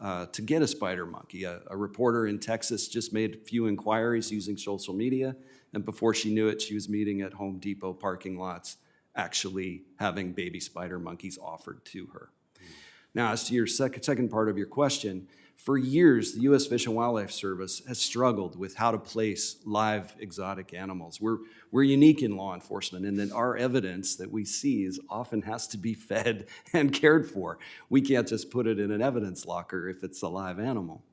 to get a spider monkey. A reporter in Texas just made a few inquiries using social media, and before she knew it, she was meeting at Home Depot parking lots, actually having baby spider monkeys offered to her. Now, as to your second part of your question, for years, the U.S. Fish and Wildlife Service has struggled with how to place live exotic animals. We're unique in law enforcement in that our evidence that we seize often has to be fed and cared for. We can't just put it in an evidence locker if it's a live animal.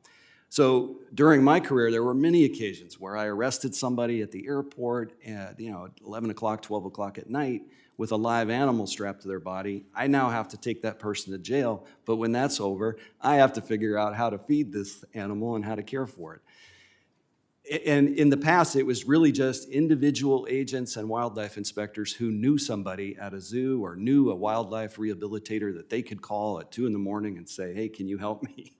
So during my career, there were many occasions where I arrested somebody at the airport at 11 o'clock, 12 o'clock at night with a live animal strapped to their body. I now have to take that person to jail, but when that's over, I have to figure out how to feed this animal and how to care for it. And in the past, it was really just individual agents and wildlife inspectors who knew somebody at a zoo or knew a wildlife rehabilitator that they could call at 2 in the morning and say, hey, can you help me?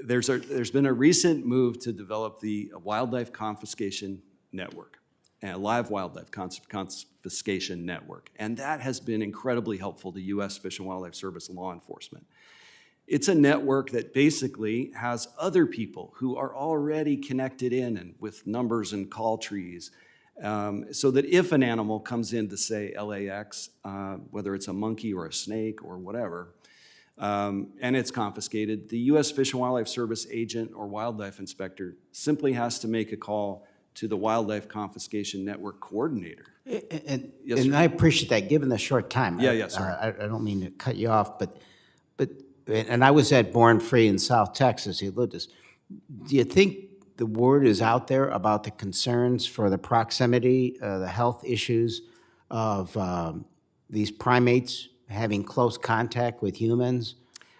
There's been a recent move to develop the Wildlife Confiscation Network, a live wildlife confiscation network, and that has been incredibly helpful to U.S. Fish and Wildlife Service law enforcement. It's a network that basically has other people who are already connected in and with numbers and call trees, so that if an animal comes in to say LAX, whether it's a monkey or a snake or whatever, and it's confiscated, the U.S. Fish and Wildlife Service agent or wildlife inspector simply has to make a call to the Wildlife Confiscation Network Coordinator. Yes, And sir. I appreciate that, given the short time. Yeah, yeah, sorry. I don't mean to cut you off, but, and I was at Born Free in South Texas, you lived this. Do you think the word is out there about the concerns for the proximity, the health issues of these primates having close contact with humans?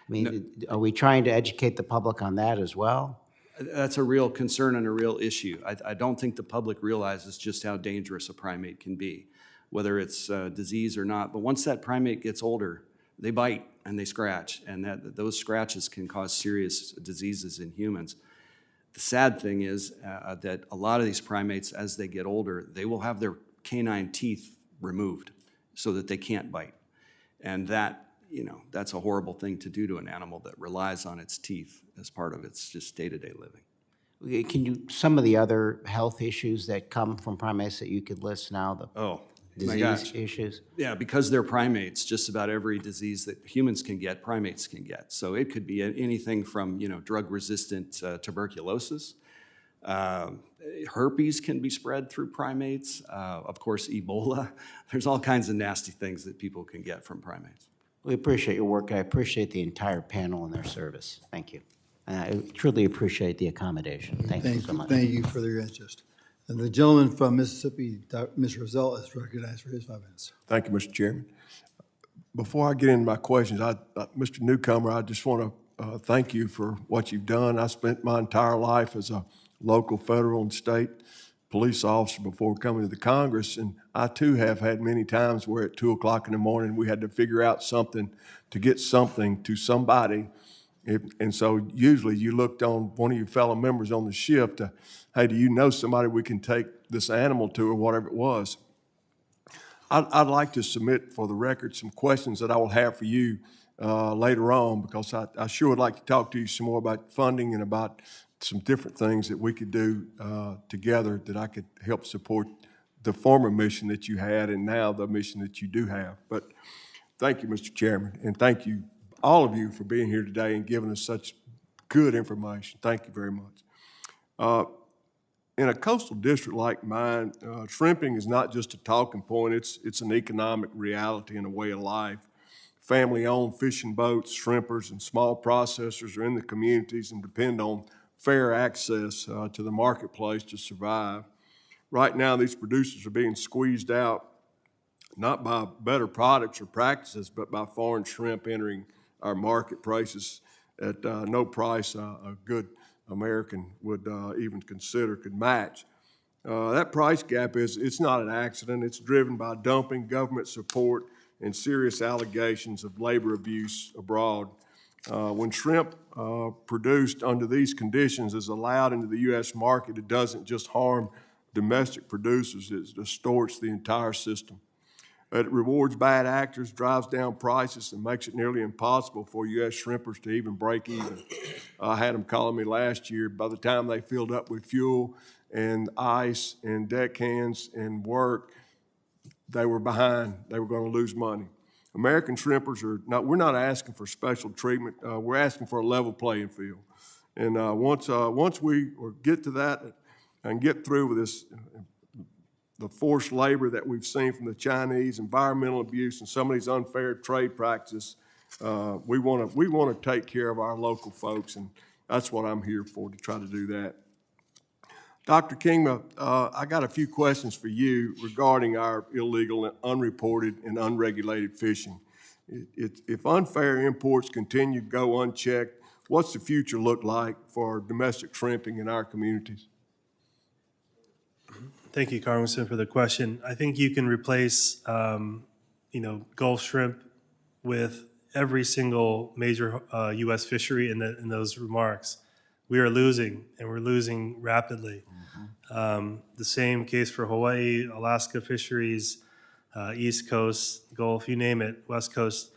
I mean, are we trying to educate the public on that as well? That's a real concern and a real issue. I don't think the public realizes just how dangerous a primate can be, whether it's disease or not. But once that primate gets older, they bite and they scratch, and those scratches can cause serious diseases in humans. The sad thing is that a lot of these primates, as they get older, they will have their canine teeth removed so that they can't bite. And that, that's a horrible thing to do to an animal that relies on its teeth as part of its just day-to-day living. Can you, some of the other health issues that come from primates that you could list now, the Oh, my disease gosh. issues? Yeah, because they're primates, just about every disease that humans can get, primates can get. So it could be anything from, drug-resistant tuberculosis. Herpes can be spread through primates. Of course, Ebola. There's all kinds of nasty things that people can get from primates. We appreciate your work. I appreciate the entire panel and their service. Thank you. And I truly appreciate the accommodation. Thank you so much. Thank you for your interest. And the gentleman from Mississippi, Mr. Rosell, is recognized for his 5 minutes. Thank you, Mr. Chairman. Before I get into my questions, Mr. Newcomer, I just want to thank you for what you've done. I spent my entire life as a local, federal, and state police officer before coming to the Congress, and I too have had many times where at 2 o'clock in the morning we had to figure out something to get something to somebody. And so usually you looked on one of your fellow members on the shift, hey, do you know somebody we can take this animal to, or whatever it was? I'd like to submit for the record some questions that I will have for you later on, because I sure would like to talk to you some more about funding and about some different things that we could do together that I could help support the former mission that you had and now the mission that you do have. But thank you, Mr. Chairman, and thank you, all of you, for being here today and giving us such good information. Thank you very much. In a coastal district like mine, shrimping is not just a talking point, it's an economic reality and a way of life. Family-owned fishing boats, shrimpers, and small processors are in the communities and depend on fair access to the marketplace to survive. Right now, these producers are being squeezed out, not by better products or practices, but by foreign shrimp entering our marketplaces at no price a good American would even consider could match. That price gap it's not an accident. It's driven by dumping, government support, and serious allegations of labor abuse abroad. When shrimp produced under these conditions is allowed into the U.S. market, it doesn't just harm domestic producers, it distorts the entire system. It rewards bad actors, drives down prices, and makes it nearly impossible for U.S. shrimpers to even break even. I had them calling me last year. By the time they filled up with fuel and ice and deckhands and work, they were behind. They were going to lose money. American shrimpers we're not asking for special treatment. We're asking for a level playing field. And once we get to that and get through with this, the forced labor that we've seen from the Chinese, environmental abuse, and some of these unfair trade practices, we want to take care of our local folks, and that's what I'm here for, to try to do that. Dr. Kingma, I got a few questions for you regarding our illegal, unreported, and unregulated fishing. If unfair imports continue to go unchecked, what's the future look like for domestic shrimping in our communities? Thank you, Congressman, for the question. I think you can replace, Gulf shrimp with every single major U.S. fishery in those remarks. We are losing, and we're losing rapidly. The same case for Hawaii, Alaska fisheries, East Coast, Gulf, you name it, West Coast.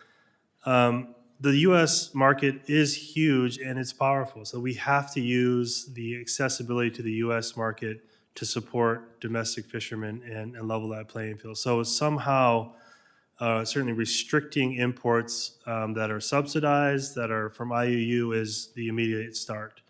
The U.S. market is huge and it's powerful, so we have to use the accessibility to the U.S. market to support domestic fishermen and level that playing field. So somehow, certainly restricting imports that are subsidized, that are from IUU, is the immediate start.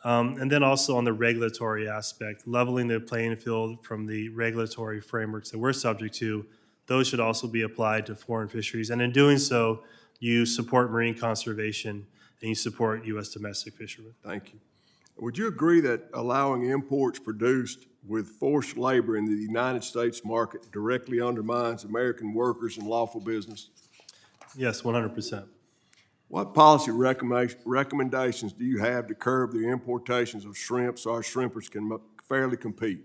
And then also on the regulatory aspect, leveling the playing field from the regulatory frameworks that we're subject to, those should also be applied to foreign fisheries. And in doing so, you support marine conservation and you support U.S. domestic fishermen. Thank you. Would you agree that allowing imports produced with forced labor in the United States market directly undermines American workers and lawful business? Yes, 100%. What policy recommendations do you have to curb the importations of shrimp so our shrimpers can fairly compete?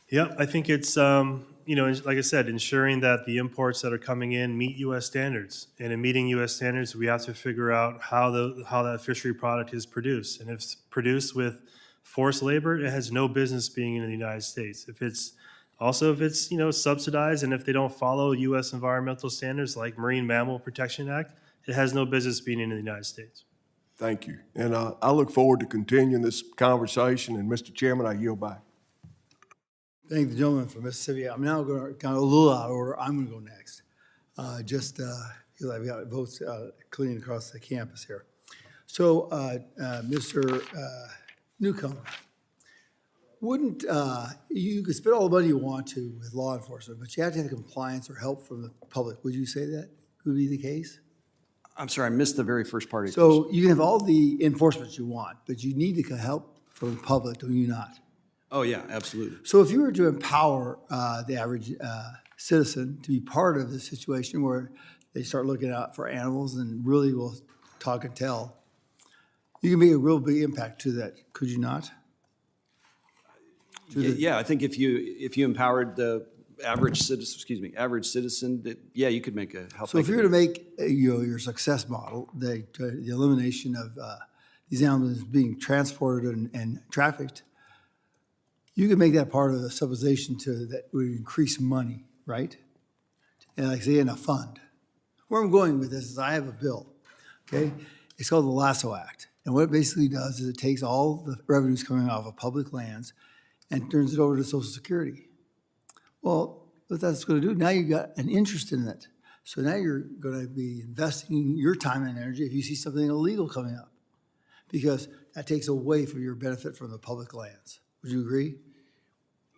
Yep, I think it's, like I said, ensuring that the imports that are coming in meet U.S. standards. And in meeting U.S. standards, we have to figure out how that fishery product is produced. And if it's produced with forced labor, it has no business being in the United States. If it's subsidized and if they don't follow U.S. environmental standards like Marine Mammal Protection Act, it has no business being in the United States. Thank you. And I look forward to continuing this conversation. And Mr. Chairman, I yield back. Thank the gentleman from Mississippi. I'm now going to kind of a little out of order. I'm going to go next. Because I've got votes clean across the campus here. So, Mr. Newcomer, wouldn't, you could spend all the money you want to with law enforcement, but you have to have compliance or help from the public. Would you say that would be the case? I'm sorry, I missed the very first part of your question. So you can have all the enforcement you want, but you need to help from the public, do you not? Oh, yeah, absolutely. So if you were to empower the average citizen to be part of the situation where they start looking out for animals and really will talk and tell, you can make a real big impact to that, could you not? Yeah, I think if you empowered the average citizen, that, yeah, you could make a help. So if you were to make your success model, the elimination of these animals being transported and trafficked, you could make that part of the supposition that would increase money, right? And like say in a fund. Where I'm going with this is I have a bill, okay? It's called the Lasso Act. And what it basically does is it takes all the revenues coming off of public lands and turns it over to Social Security. Well, what that's going to do, now you've got an interest in it. So now you're going to be investing your time and energy if you see something illegal coming up, because that takes away from your benefit from the public lands. Would you agree?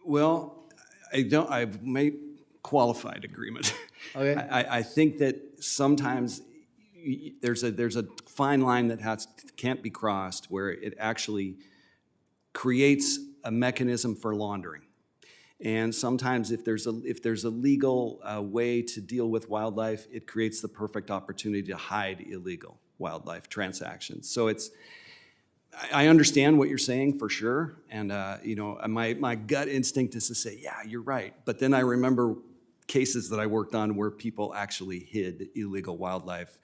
Well, I've made qualified agreement. Okay. I think that sometimes there's a fine line that can't be crossed where it actually creates a mechanism for laundering. And sometimes if there's a legal way to deal with wildlife, it creates the perfect opportunity to hide illegal wildlife transactions. So I understand what you're saying for sure, and my gut instinct is to say, yeah, you're right. But then I remember cases that I worked on where people actually hid illegal wildlife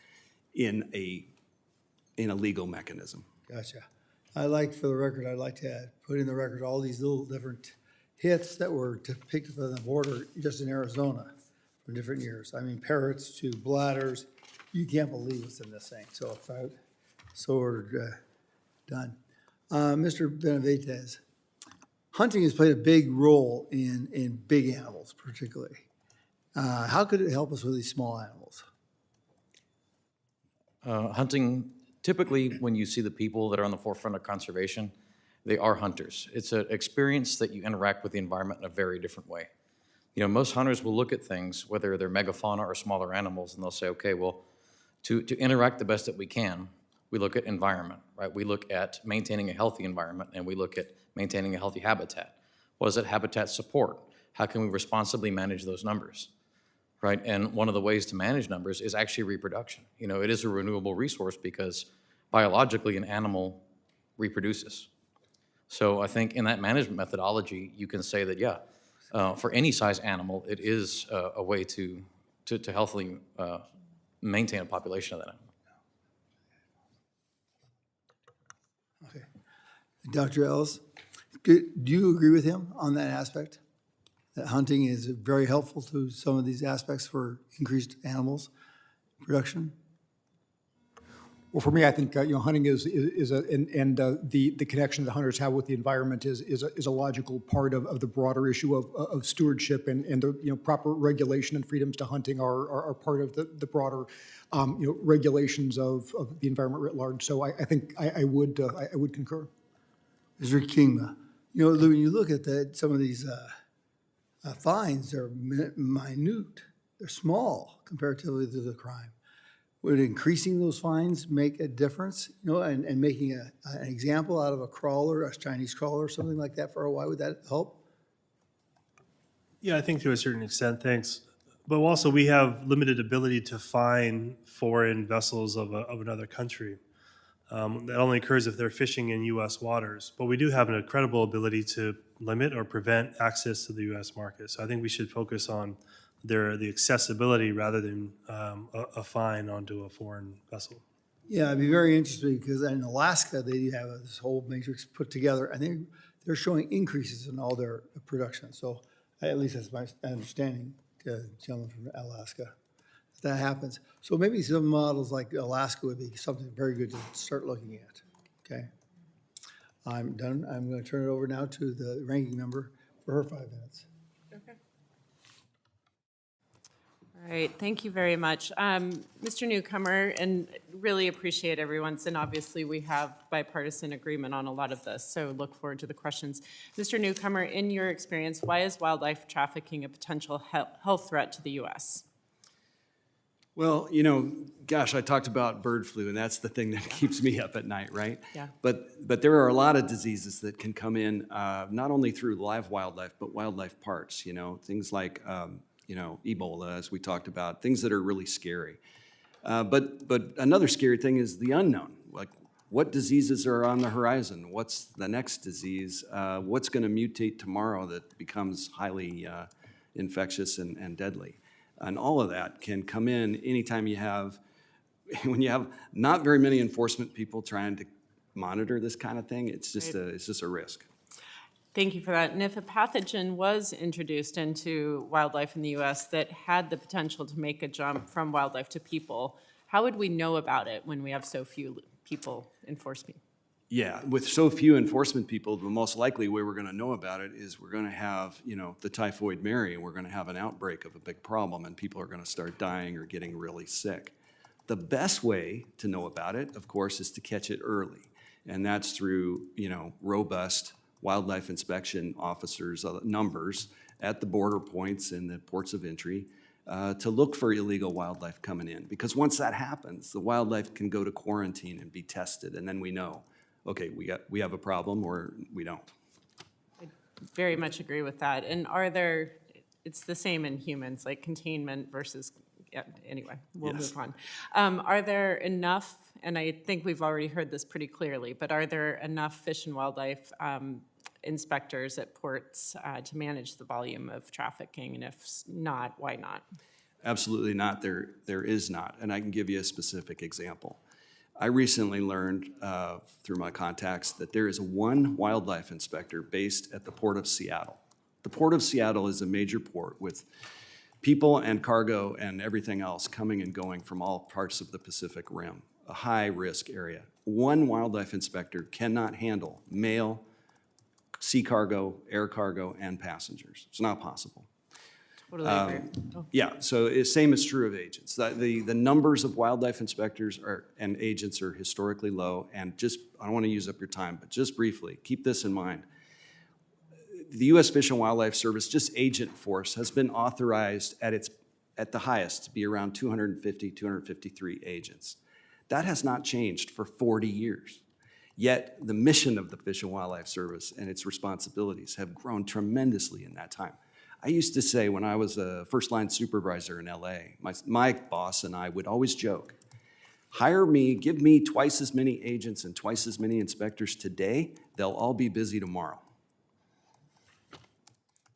in a legal mechanism. Gotcha. For the record, I'd like to put in the record all these little different hits that were depicted on the border just in Arizona for different years. I mean, parrots to bladders. You can't believe what's in this thing. So ordered. Done. Mr. Benavides, hunting has played a big role in big animals particularly. How could it help us with these small animals? Hunting, typically when you see the people that are on the forefront of conservation, they are hunters. It's an experience that you interact with the environment in a very different way. Most hunters will look at things, whether they're megafauna or smaller animals, and they'll say, okay, well, to interact the best that we can, we look at environment, right? We look at maintaining a healthy environment, and we look at maintaining a healthy habitat. What does that habitat support? How can we responsibly manage those numbers, right? And one of the ways to manage numbers is actually reproduction. It is a renewable resource because biologically an animal reproduces. So I think in that management methodology, you can say that, yeah, for any size animal, it is a way to healthily maintain a population of that animal. Okay. Dr. Ellis, do you agree with him on that aspect? That hunting is very helpful to some of these aspects for increased animals production? Well, for me, I think, hunting the connection that hunters have with the environment is a logical part of the broader issue of stewardship, and the, proper regulation and freedoms to hunting are part of the broader, regulations of the environment writ large. So I think I would concur. Mr. Kingma, when you look at some of these fines, they're minute, they're small comparatively to the crime. Would increasing those fines make a difference, and making an example out of a crawler, a Chinese crawler, or something like that for a while, would that help? Yeah, I think to a certain extent, thanks. But also, we have limited ability to fine foreign vessels of another country. That only occurs if they're fishing in U.S. waters. But we do have an incredible ability to limit or prevent access to the U.S. market. So I think we should focus on the accessibility rather than a fine onto a foreign vessel. Yeah, I'd be very interested, because in Alaska, they have this whole matrix put together, and they're showing increases in all their production. So at least that's my understanding, gentleman from Alaska, that happens. So maybe some models like Alaska would be something very good to start looking at, okay? I'm done. I'm going to turn it over now to the ranking member for her 5 minutes. Okay. All right, thank you very much. Mr. Newcomer, and really appreciate everyone's, and obviously we have bipartisan agreement on a lot of this, so look forward to the questions. Mr. Newcomer, in your experience, why is wildlife trafficking a potential health threat to the U.S.? Well, gosh, I talked about bird flu, and that's the thing that keeps me up at night, right? Yeah. But there are a lot of diseases that can come in, not only through live wildlife, but wildlife parts, things like, Ebola, as we talked about, things that are really scary. But another scary thing is the unknown. Like, what diseases are on the horizon? What's the next disease? What's going to mutate tomorrow that becomes highly infectious and deadly? And all of that can come in anytime when you have not very many enforcement people trying to monitor this kind of thing. It's just a risk. Thank you for that. And if a pathogen was introduced into wildlife in the U.S. that had the potential to make a jump from wildlife to people, how would we know about it when we have so few people enforcing? Yeah, with so few enforcement people, the most likely way we're going to know about it is we're going to have, the typhoid Mary, and we're going to have an outbreak of a big problem, and people are going to start dying or getting really sick. The best way to know about it, of course, is to catch it early, and that's through, robust wildlife inspection officers, numbers at the border points and the ports of entry to look for illegal wildlife coming in. Because once that happens, the wildlife can go to quarantine and be tested, and then we know, okay, we have a problem or we don't. I very much agree with that. And it's the same in humans, like containment versus, anyway, we'll Yes. move on. Are there enough, and I think we've already heard this pretty clearly, but are there enough fish and wildlife inspectors at ports to manage the volume of trafficking? And if not, why not? Absolutely not. There is not. And I can give you a specific example. I recently learned through my contacts that there is one wildlife inspector based at the Port of Seattle. The Port of Seattle is a major port with people and cargo and everything else coming and going from all parts of the Pacific Rim, a high-risk area. One wildlife inspector cannot handle mail, sea cargo, air cargo, and passengers. It's not possible. Totally agree. Yeah, so the same is true of agents. The numbers of wildlife inspectors and agents are historically low, and I don't want to use up your time, but just briefly, keep this in mind. The U.S. Fish and Wildlife Service, just agent force, has been authorized at the highest to be around 250, 253 agents. That has not changed for 40 years. Yet the mission of the Fish and Wildlife Service and its responsibilities have grown tremendously in that time. I used to say when I was a first-line supervisor in LA, my boss and I would always joke, hire me, give me twice as many agents and twice as many inspectors today, they'll all be busy tomorrow.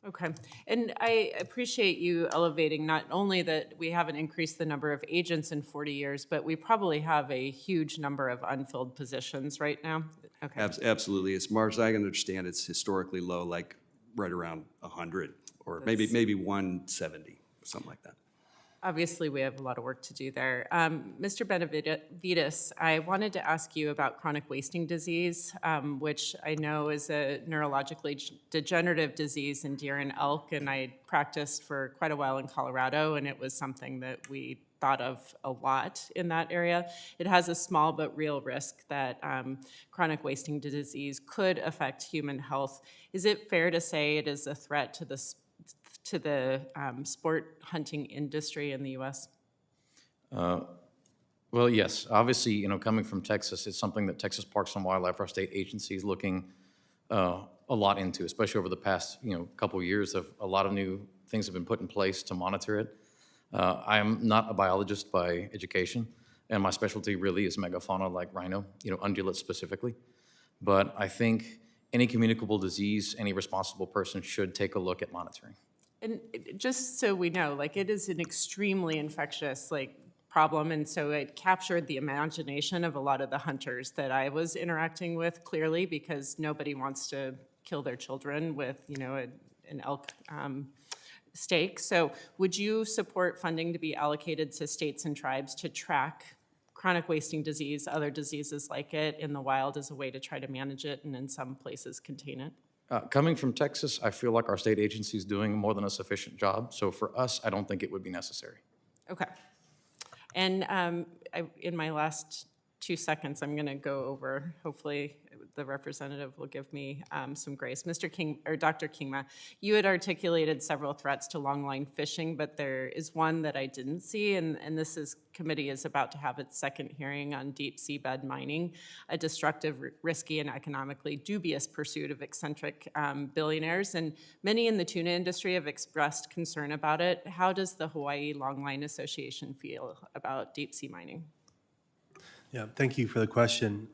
Okay, and I appreciate you elevating not only that we haven't increased the number of agents in 40 years, but we probably have a huge number of unfilled positions right now. Okay. Absolutely. As far as I can understand, it's historically low, like right around 100, or maybe 170, something like that. Obviously, we have a lot of work to do there. Mr. Benavides, I wanted to ask you about chronic wasting disease, which I know is a neurologically degenerative disease in deer and elk, and I practiced for quite a while in Colorado, and it was something that we thought of a lot in that area. It has a small but real risk that chronic wasting disease could affect human health. Is it fair to say it is a threat to the sport hunting industry in the U.S.? Well, yes. Obviously, coming from Texas, it's something that Texas Parks and Wildlife, our state agency, is looking a lot into, especially over the past, couple of years. Of a lot of new things have been put in place to monitor it. I am not a biologist by education, and my specialty really is megafauna like rhino, ungulates specifically. But I think any communicable disease, any responsible person should take a look at monitoring. And just so we know, it is an extremely infectious, problem, and so it captured the imagination of a lot of the hunters that I was interacting with, clearly, because nobody wants to kill their children with, an elk stake. So would you support funding to be allocated to states and tribes to track chronic wasting disease, other diseases like it in the wild as a way to try to manage it and in some places contain it? Coming from Texas, I feel like our state agency is doing more than a sufficient job. So for us, I don't think it would be necessary. Okay. And in my last 2 seconds, I'm going to go over, hopefully the representative will give me some grace. Mr. King, or Dr. Kingma, you had articulated several threats to longline fishing, but there is one that I didn't see, and this committee is about to have its second hearing on deep seabed mining, a destructive, risky, and economically dubious pursuit of eccentric billionaires, and many in the tuna industry have expressed concern about it. How does the Hawaii Longline Association feel about deep sea mining? Yeah, thank you for the question.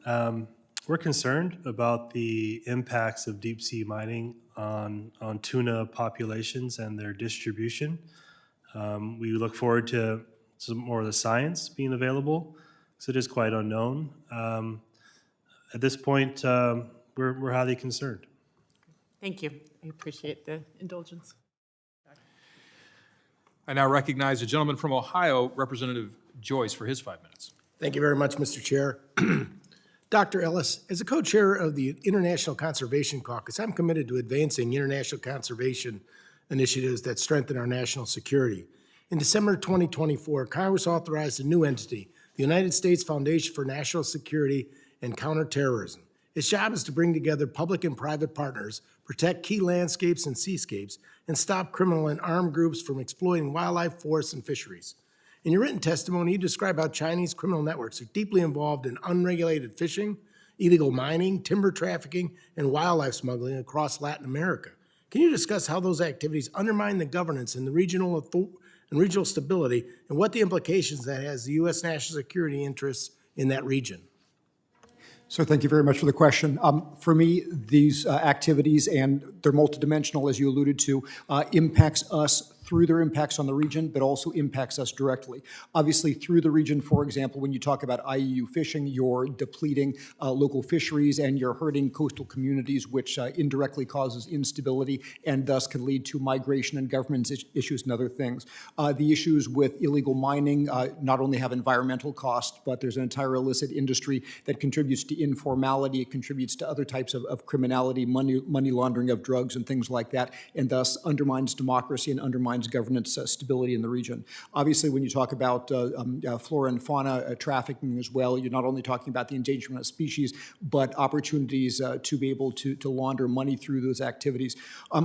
We're concerned about the impacts of deep sea mining on tuna populations and their distribution. We look forward to some more of the science being available, because it is quite unknown. At this point, we're highly concerned. Thank you. I appreciate the indulgence. I now recognize the gentleman from Ohio, Representative Joyce, for his 5 minutes. Thank you very much, Mr. Chair. Dr. Ellis, as a co-chair of the International Conservation Caucus, I'm committed to advancing international conservation initiatives that strengthen our national security. In December 2024, Congress authorized a new entity, the United States Foundation for National Security and Counterterrorism. Its job is to bring together public and private partners, protect key landscapes and seascapes, and stop criminal and armed groups from exploiting wildlife, forests, and fisheries. In your written testimony, you describe how Chinese criminal networks are deeply involved in unregulated fishing, illegal mining, timber trafficking, and wildlife smuggling across Latin America. Can you discuss how those activities undermine the governance and the regional stability, and what the implications that has the U.S. national security interests in that region? So thank you very much for the question. For me, these activities, and they're multidimensional, as you alluded to, impacts us through their impacts on the region, but also impacts us directly. Obviously, through the region, for example, when you talk about IUU fishing, you're depleting local fisheries and you're hurting coastal communities, which indirectly causes instability and thus can lead to migration and governance issues and other things. The issues with illegal mining not only have environmental costs, but there's an entire illicit industry that contributes to informality, it contributes to other types of criminality, money laundering of drugs and things like that, and thus undermines democracy and undermines governance stability in the region. Obviously, when you talk about flora and fauna trafficking as well, you're not only talking about the endangerment of species, but opportunities to be able to launder money through those activities.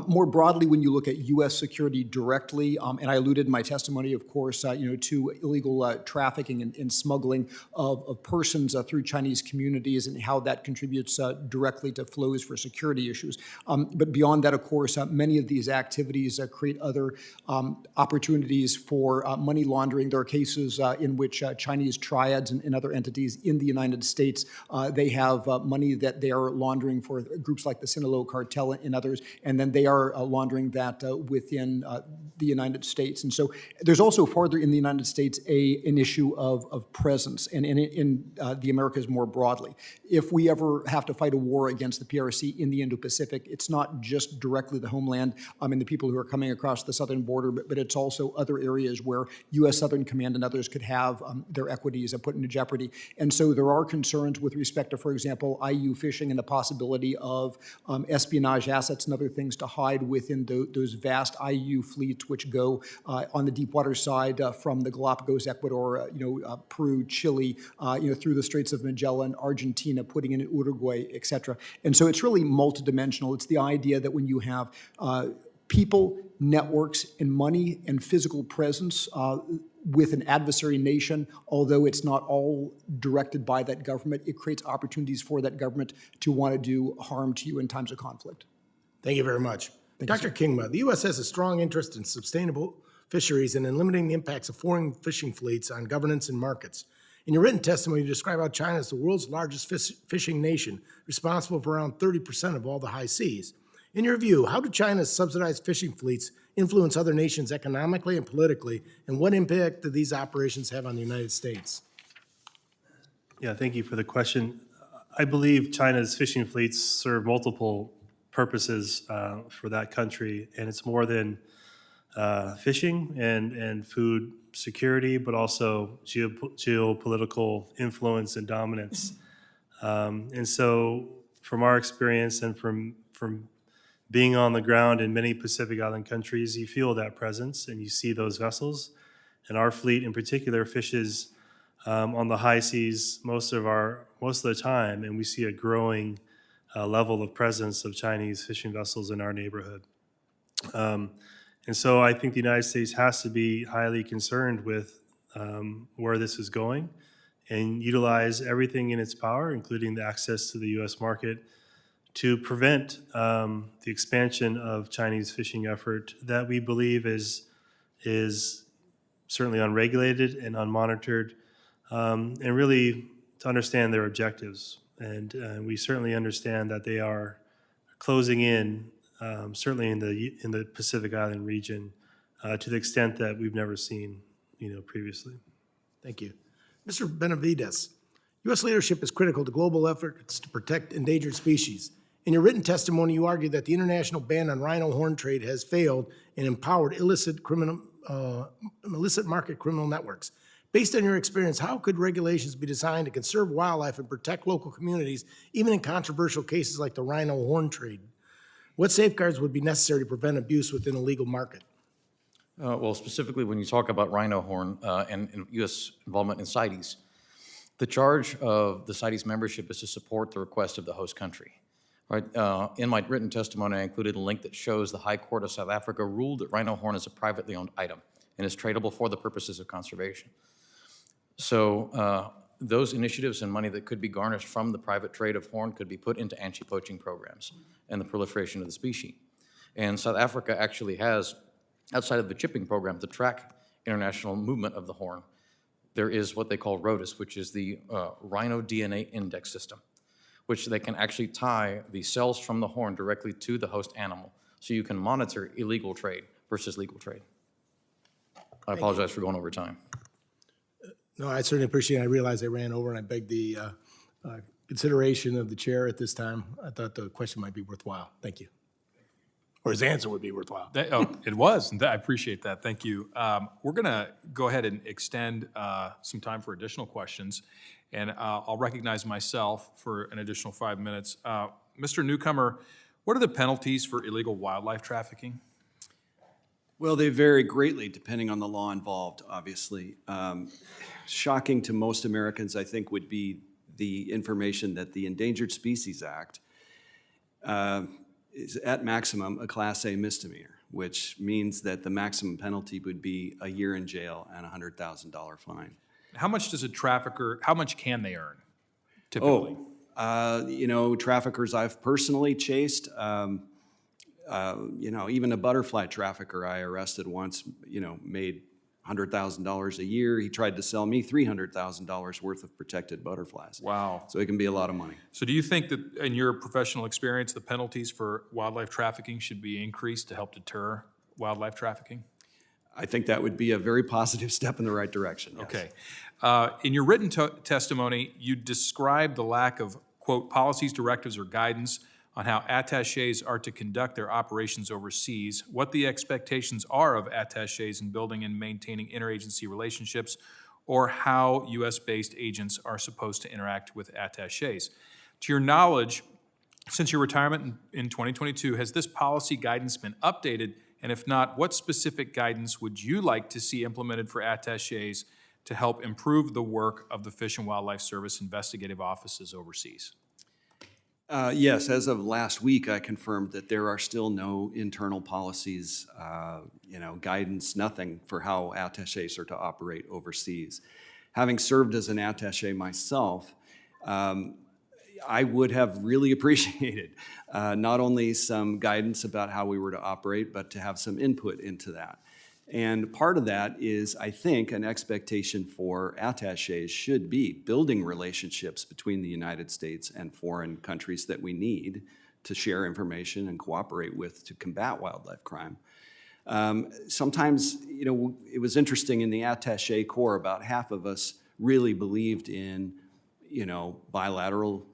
More broadly, when you look at U.S. security directly, and I alluded in my testimony, of course, to illegal trafficking and smuggling of persons through Chinese communities and how that contributes directly to flows for security issues. But beyond that, of course, many of these activities create other opportunities for money laundering. There are cases in which Chinese triads and other entities in the United States, they have money that they are laundering for groups like the Sinaloa cartel and others, and then they are laundering that within the United States. And so there's also farther in the United States an issue of presence and in the Americas more broadly. If we ever have to fight a war against the PRC in the Indo-Pacific, it's not just directly the homeland and the people who are coming across the southern border, but it's also other areas where U.S. Southern Command and others could have their equities put into jeopardy. And so there are concerns with respect to, for example, IU fishing and the possibility of espionage assets and other things to hide within those vast IU fleets which go on the deep water side from the Galapagos, Ecuador, Peru, Chile, through the Straits of Magellan, Argentina, putting in Uruguay, et cetera. And so it's really multidimensional. It's the idea that when you have people, networks, and money and physical presence with an adversary nation, although it's not all directed by that government, it creates opportunities for that government to want to do harm to you in times of conflict. Thank you very much. Dr. Kingma, the U.S. has a strong interest in sustainable fisheries and in limiting the impacts of foreign fishing fleets on governance and markets. In your written testimony, you describe how China is the world's largest fishing nation, responsible for around 30% of all the high seas. In your view, how do China's subsidized fishing fleets influence other nations economically and politically, and what impact do these operations have on the United States? Yeah, thank you for the question. I believe China's fishing fleets serve multiple purposes for that country, and it's more than fishing and food security, but also geopolitical influence and dominance. And so from our experience and from being on the ground in many Pacific Island countries, you feel that presence and you see those vessels. And our fleet in particular fishes on the high seas most of the time, and we see a growing level of presence of Chinese fishing vessels in our neighborhood. And so I think the United States has to be highly concerned with where this is going and utilize everything in its power, including the access to the U.S. market, to prevent the expansion of Chinese fishing effort that we believe is certainly unregulated and unmonitored, and really to understand their objectives. And we certainly understand that they are closing in, certainly in the Pacific Island region, to the extent that we've never seen, previously. Thank you. Mr. Benavides, U.S. leadership is critical to global efforts to protect endangered species. In your written testimony, you argue that the international ban on rhino horn trade has failed and empowered illicit market criminal networks. Based on your experience, how could regulations be designed to conserve wildlife and protect local communities, even in controversial cases like the rhino horn trade? What safeguards would be necessary to prevent abuse within a legal market? Well, specifically when you talk about rhino horn and U.S. involvement in CITES, the charge of the CITES membership is to support the request of the host country. Right. In my written testimony, I included a link that shows the High Court of South Africa ruled that rhino horn is a privately owned item and is tradable for the purposes of conservation. So those initiatives and money that could be garnished from the private trade of horn could be put into anti-poaching programs and the proliferation of the species. And South Africa actually has, outside of the chipping program, to track international movement of the horn, there is what they call RODIS, which is the Rhino DNA Index System, which they can actually tie the cells from the horn directly to the host animal. So you can monitor illegal trade versus legal trade. I apologize for going over time. No, I certainly appreciate it. I realize I ran over and I beg the consideration of the chair at this time. I thought the question might be worthwhile. Thank you. Or his answer would be worthwhile. It was, and I appreciate that. Thank you. We're going to go ahead and extend some time for additional questions, and I'll recognize myself for an additional 5 minutes. Mr. Newcomer, what are the penalties for illegal wildlife trafficking? Well, they vary greatly depending on the law involved, obviously. Shocking to most Americans, I think, would be the information that the Endangered Species Act is at maximum a Class A misdemeanor, which means that the maximum penalty would be a year in jail and a $100,000 fine. How much does a trafficker, how much can they earn typically? Traffickers I've personally chased, even a butterfly trafficker I arrested once, made $100,000 a year. He tried to sell me $300,000 worth of protected butterflies. Wow. So it can be a lot of money. So do you think that in your professional experience, the penalties for wildlife trafficking should be increased to help deter wildlife trafficking? I think that would be a very positive step in the right direction. Yes. Okay. In your written testimony, you described the lack of, quote, policies, directives, or guidance on how attachés are to conduct their operations overseas, what the expectations are of attachés in building and maintaining interagency relationships, or how U.S.-based agents are supposed to interact with attachés. To your knowledge, since your retirement in 2022, has this policy guidance been updated? And if not, what specific guidance would you like to see implemented for attachés to help improve the work of the Fish and Wildlife Service investigative offices overseas? Yes, as of last week, I confirmed that there are still no internal policies, guidance, nothing for how attachés are to operate overseas. Having served as an attaché myself, I would have really appreciated not only some guidance about how we were to operate, but to have some input into that. And part of that is, I think, an expectation for attachés should be building relationships between the United States and foreign countries that we need to share information and cooperate with to combat wildlife crime. Sometimes, it was interesting in the attaché corps, about half of us really believed in, bilateral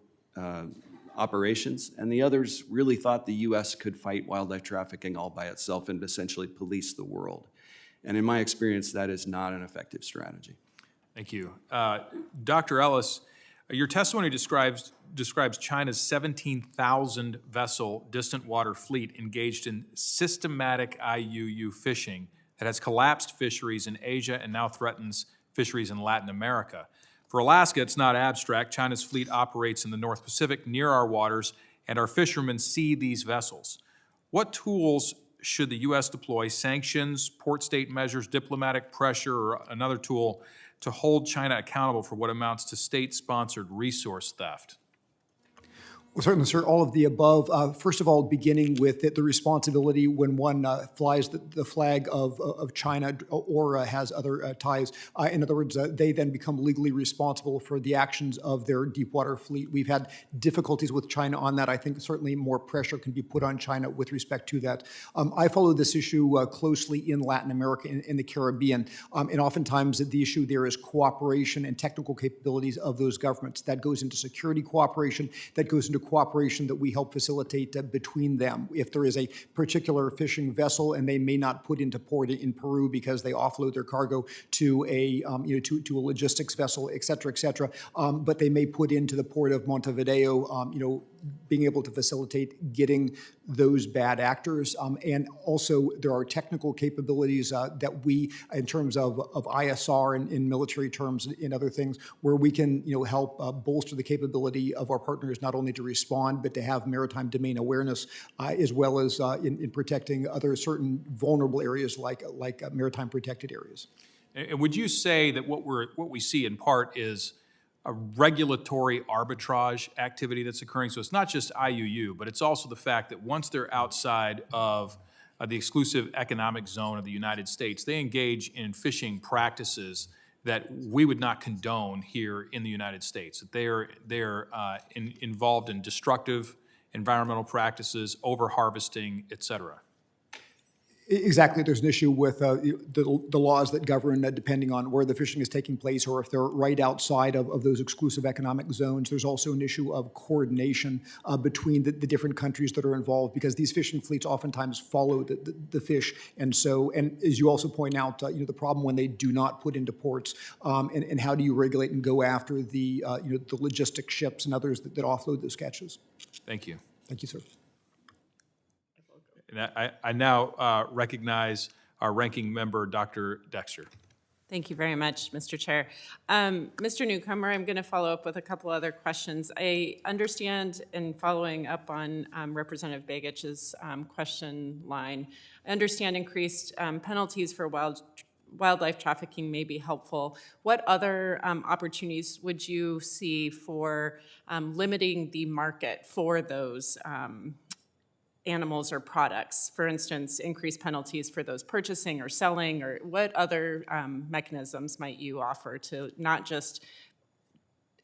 operations, and the others really thought the U.S. could fight wildlife trafficking all by itself and essentially police the world. And in my experience, that is not an effective strategy. Thank you. Dr. Ellis, your testimony describes China's 17,000 vessel distant water fleet engaged in systematic IUU fishing that has collapsed fisheries in Asia and now threatens fisheries in Latin America. For Alaska, it's not abstract. China's fleet operates in the North Pacific near our waters, and our fishermen see these vessels. What tools should the U.S. deploy, sanctions, port state measures, diplomatic pressure, or another tool to hold China accountable for what amounts to state-sponsored resource theft? Well, certainly, sir, all of the above. First of all, beginning with the responsibility when one flies the flag of China or has other ties. In other words, they then become legally responsible for the actions of their deepwater fleet. We've had difficulties with China on that. I think certainly more pressure can be put on China with respect to that. I follow this issue closely in Latin America, in the Caribbean, and oftentimes the issue there is cooperation and technical capabilities of those governments. That goes into security cooperation, that goes into cooperation that we help facilitate between them. If there is a particular fishing vessel and they may not put into port in Peru because they offload their cargo to a to a logistics vessel, et cetera, but they may put into the port of Montevideo, being able to facilitate getting those bad actors. And also there are technical capabilities that we, in terms of ISR and in military terms and in other things, where we can help bolster the capability of our partners not only to respond, but to have maritime domain awareness, as well as in protecting other certain vulnerable areas like maritime protected areas. And would you say that what we see in part is a regulatory arbitrage activity that's occurring? So it's not just IUU, but it's also the fact that once they're outside of the exclusive economic zone of the United States, they engage in fishing practices that we would not condone here in the United States. That they're involved in destructive environmental practices, over-harvesting, et cetera. Exactly. There's an issue with the laws that govern depending on where the fishing is taking place or if they're right outside of those exclusive economic zones. There's also an issue of coordination between the different countries that are involved, because these fishing fleets oftentimes follow the fish. And so, and as you also point out, the problem when they do not put into ports, and how do you regulate and go after the logistic ships and others that offload those catches. Thank you. Thank you, sir. And I now recognize our ranking member, Dr. Dexter. Thank you very much, Mr. Chair. Mr. Newcomer, I'm going to follow up with a couple other questions. I understand, in following up on Representative Begich's question line, I understand increased penalties for wildlife trafficking may be helpful. What other opportunities would you see for limiting the market for those animals or products? For instance, increased penalties for those purchasing or selling, or what other mechanisms might you offer to not just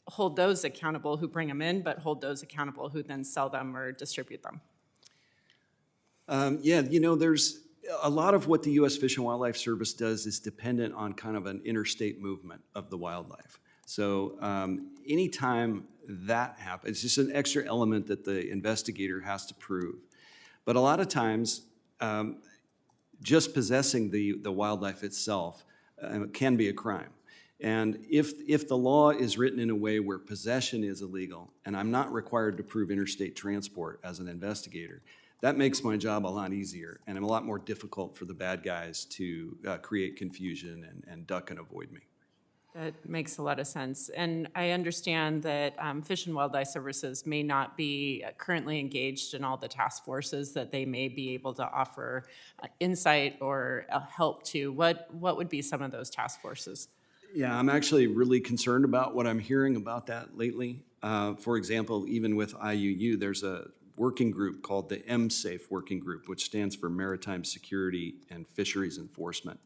hold those accountable who bring them in, but hold those accountable who then sell them or distribute them? There's a lot of what the U.S. Fish and Wildlife Service does is dependent on kind of an interstate movement of the wildlife. So anytime that happens, it's just an extra element that the investigator has to prove. But a lot of times, just possessing the wildlife itself can be a crime. And if the law is written in a way where possession is illegal, and I'm not required to prove interstate transport as an investigator, that makes my job a lot easier, and a lot more difficult for the bad guys to create confusion and duck and avoid me. That makes a lot of sense. And I understand that Fish and Wildlife Services may not be currently engaged in all the task forces that they may be able to offer insight or help to. What would be some of those task forces? Yeah, I'm actually really concerned about what I'm hearing about that lately. For example, even with IUU, there's a working group called the MSAFE Working Group, which stands for Maritime Security and Fisheries Enforcement.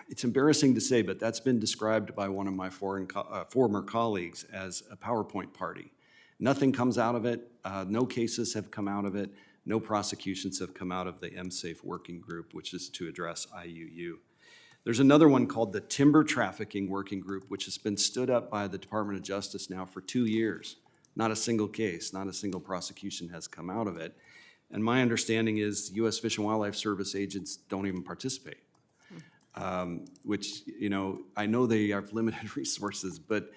It's embarrassing to say, but that's been described by one of my former colleagues as a PowerPoint party. Nothing comes out of it. No cases have come out of it. No prosecutions have come out of the MSAFE Working Group, which is to address IUU. There's another one called the Timber Trafficking Working Group, which has been stood up by the Department of Justice now for 2 years. Not a single case, not a single prosecution has come out of it. And my understanding is U.S. Fish and Wildlife Service agents don't even participate. Which, you know, I know they have limited resources, but,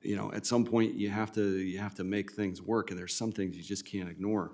you know, at some point you have to make things work, and there's some things you just can't ignore.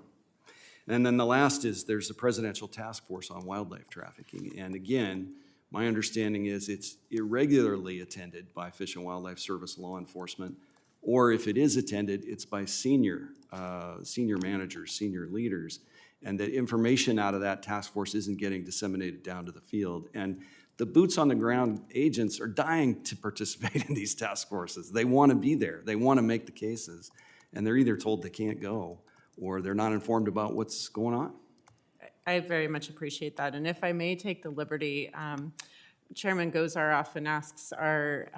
And then the last is there's the Presidential Task Force on Wildlife Trafficking. And again, my understanding is it's irregularly attended by Fish and Wildlife Service law enforcement, or if it is attended, it's by senior managers, senior leaders, and the information out of that task force isn't getting disseminated down to the field. And the boots on the ground agents are dying to participate in these task forces. They want to be there. They want to make the cases, and they're either told they can't go or they're not informed about what's going on. I very much appreciate that. And if I may take the liberty, Chairman Gozar often asks our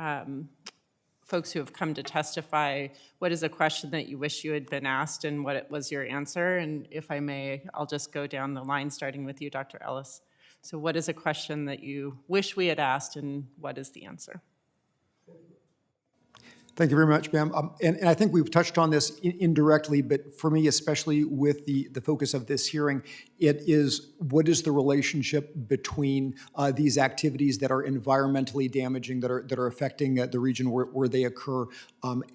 folks who have come to testify, what is a question that you wish you had been asked and what was your answer? And if I may, I'll just go down the line, starting with you, Dr. Ellis. So what is a question that you wish we had asked, and what is the answer? Thank you very much, ma'am. And I think we've touched on this indirectly, but for me, especially with the focus of this hearing, it is what is the relationship between these activities that are environmentally damaging, that are affecting the region where they occur,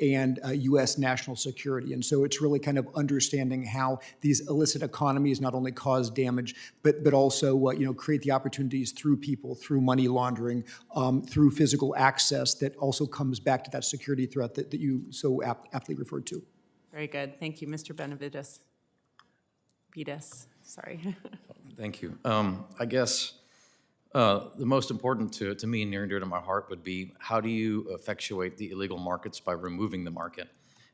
and U.S. national security. And so it's really kind of understanding how these illicit economies not only cause damage, but also create the opportunities through people, through money laundering, through physical access that also comes back to that security threat that you so aptly referred to. Very good. Thank you, Mr. Benavides. Sorry. Thank you. I guess the most important to me, near and dear to my heart, would be how do you effectuate the illegal markets by removing the market?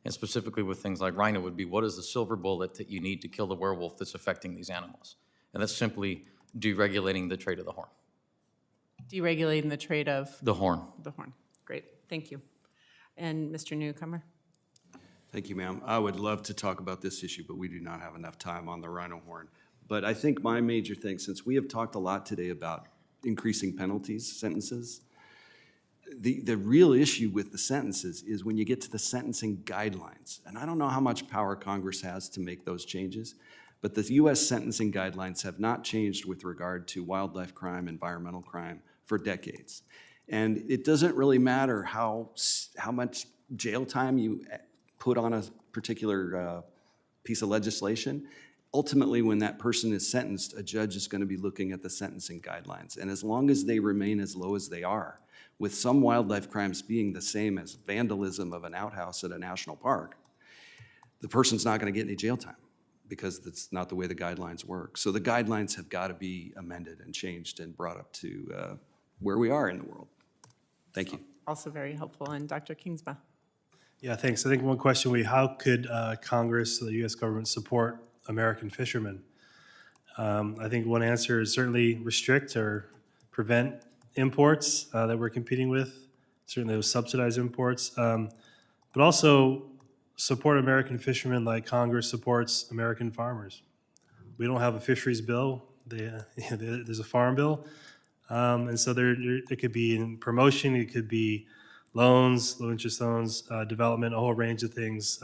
And specifically with things like rhino would be, what is the silver bullet that you need to kill the werewolf that's affecting these animals? And that's simply deregulating the trade of the horn. Deregulating the trade of? The horn. The horn. Great. Thank you. And Mr. Newcomer? Thank you, ma'am. I would love to talk about this issue, but we do not have enough time on the rhino horn. But I think my major thing, since we have talked a lot today about increasing penalties, sentences, the real issue with the sentences is when you get to the sentencing guidelines. And I don't know how much power Congress has to make those changes, but the U.S. sentencing guidelines have not changed with regard to wildlife crime, environmental crime for decades. And it doesn't really matter how much jail time you put on a particular piece of legislation. Ultimately, when that person is sentenced, a judge is going to be looking at the sentencing guidelines. And as long as they remain as low as they are, with some wildlife crimes being the same as vandalism of an outhouse at a national park, the person's not going to get any jail time because that's not the way the guidelines work. So the guidelines have got to be amended and changed and brought up to where we are in the world. Thank you. Also very helpful. And Dr. Kingsma? Yeah, thanks. I think one question how could Congress, the U.S. government, support American fishermen? I think one answer is certainly restrict or prevent imports that we're competing with, certainly those subsidized imports, but also support American fishermen like Congress supports American farmers. We don't have a fisheries bill. There's a farm bill. And so it could be in promotion, it could be loans, low interest loans, development, a whole range of things.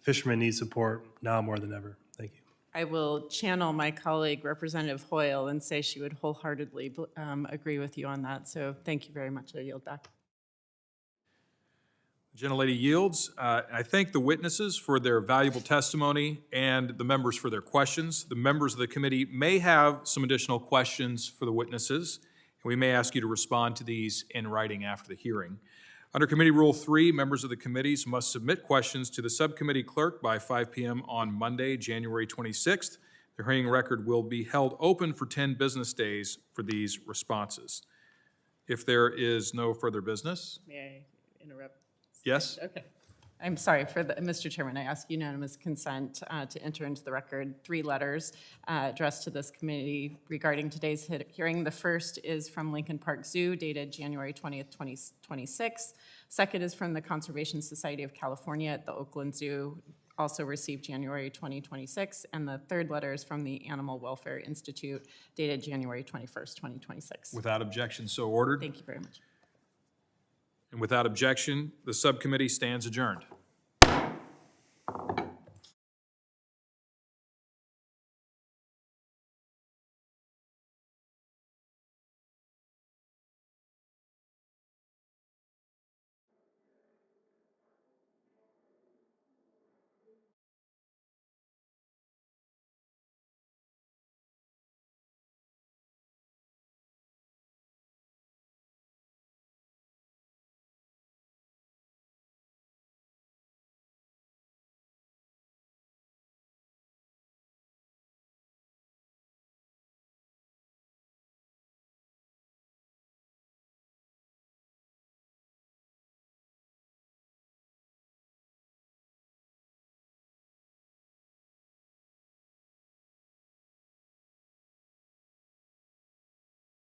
Fishermen need support now more than ever. Thank you. I will channel my colleague, Representative Hoyle, and say she would wholeheartedly agree with you on that. So thank you very much. I yield back. Gentlelady yields. I thank the witnesses for their valuable testimony and the members for their questions. The members of the committee may have some additional questions for the witnesses, and we may ask you to respond to these in writing after the hearing. Under Committee Rule 3, members of the committees must submit questions to the subcommittee clerk by 5 p.m. on Monday, January 26th. The hearing record will be held open for 10 business days for these responses. If there is no further business, May I interrupt? yes? Okay. I'm sorry, Mr. Chairman, I ask unanimous consent to enter into the record 3 letters addressed to this committee regarding today's hearing. The first is from Lincoln Park Zoo, dated January 20th, 2026. Second is from the Conservation Society of California at the Oakland Zoo, also received January 2026. And the third letter is from the Animal Welfare Institute, dated January 21st, 2026. Without objection, so ordered. Thank you very much. And without objection, the subcommittee stands adjourned.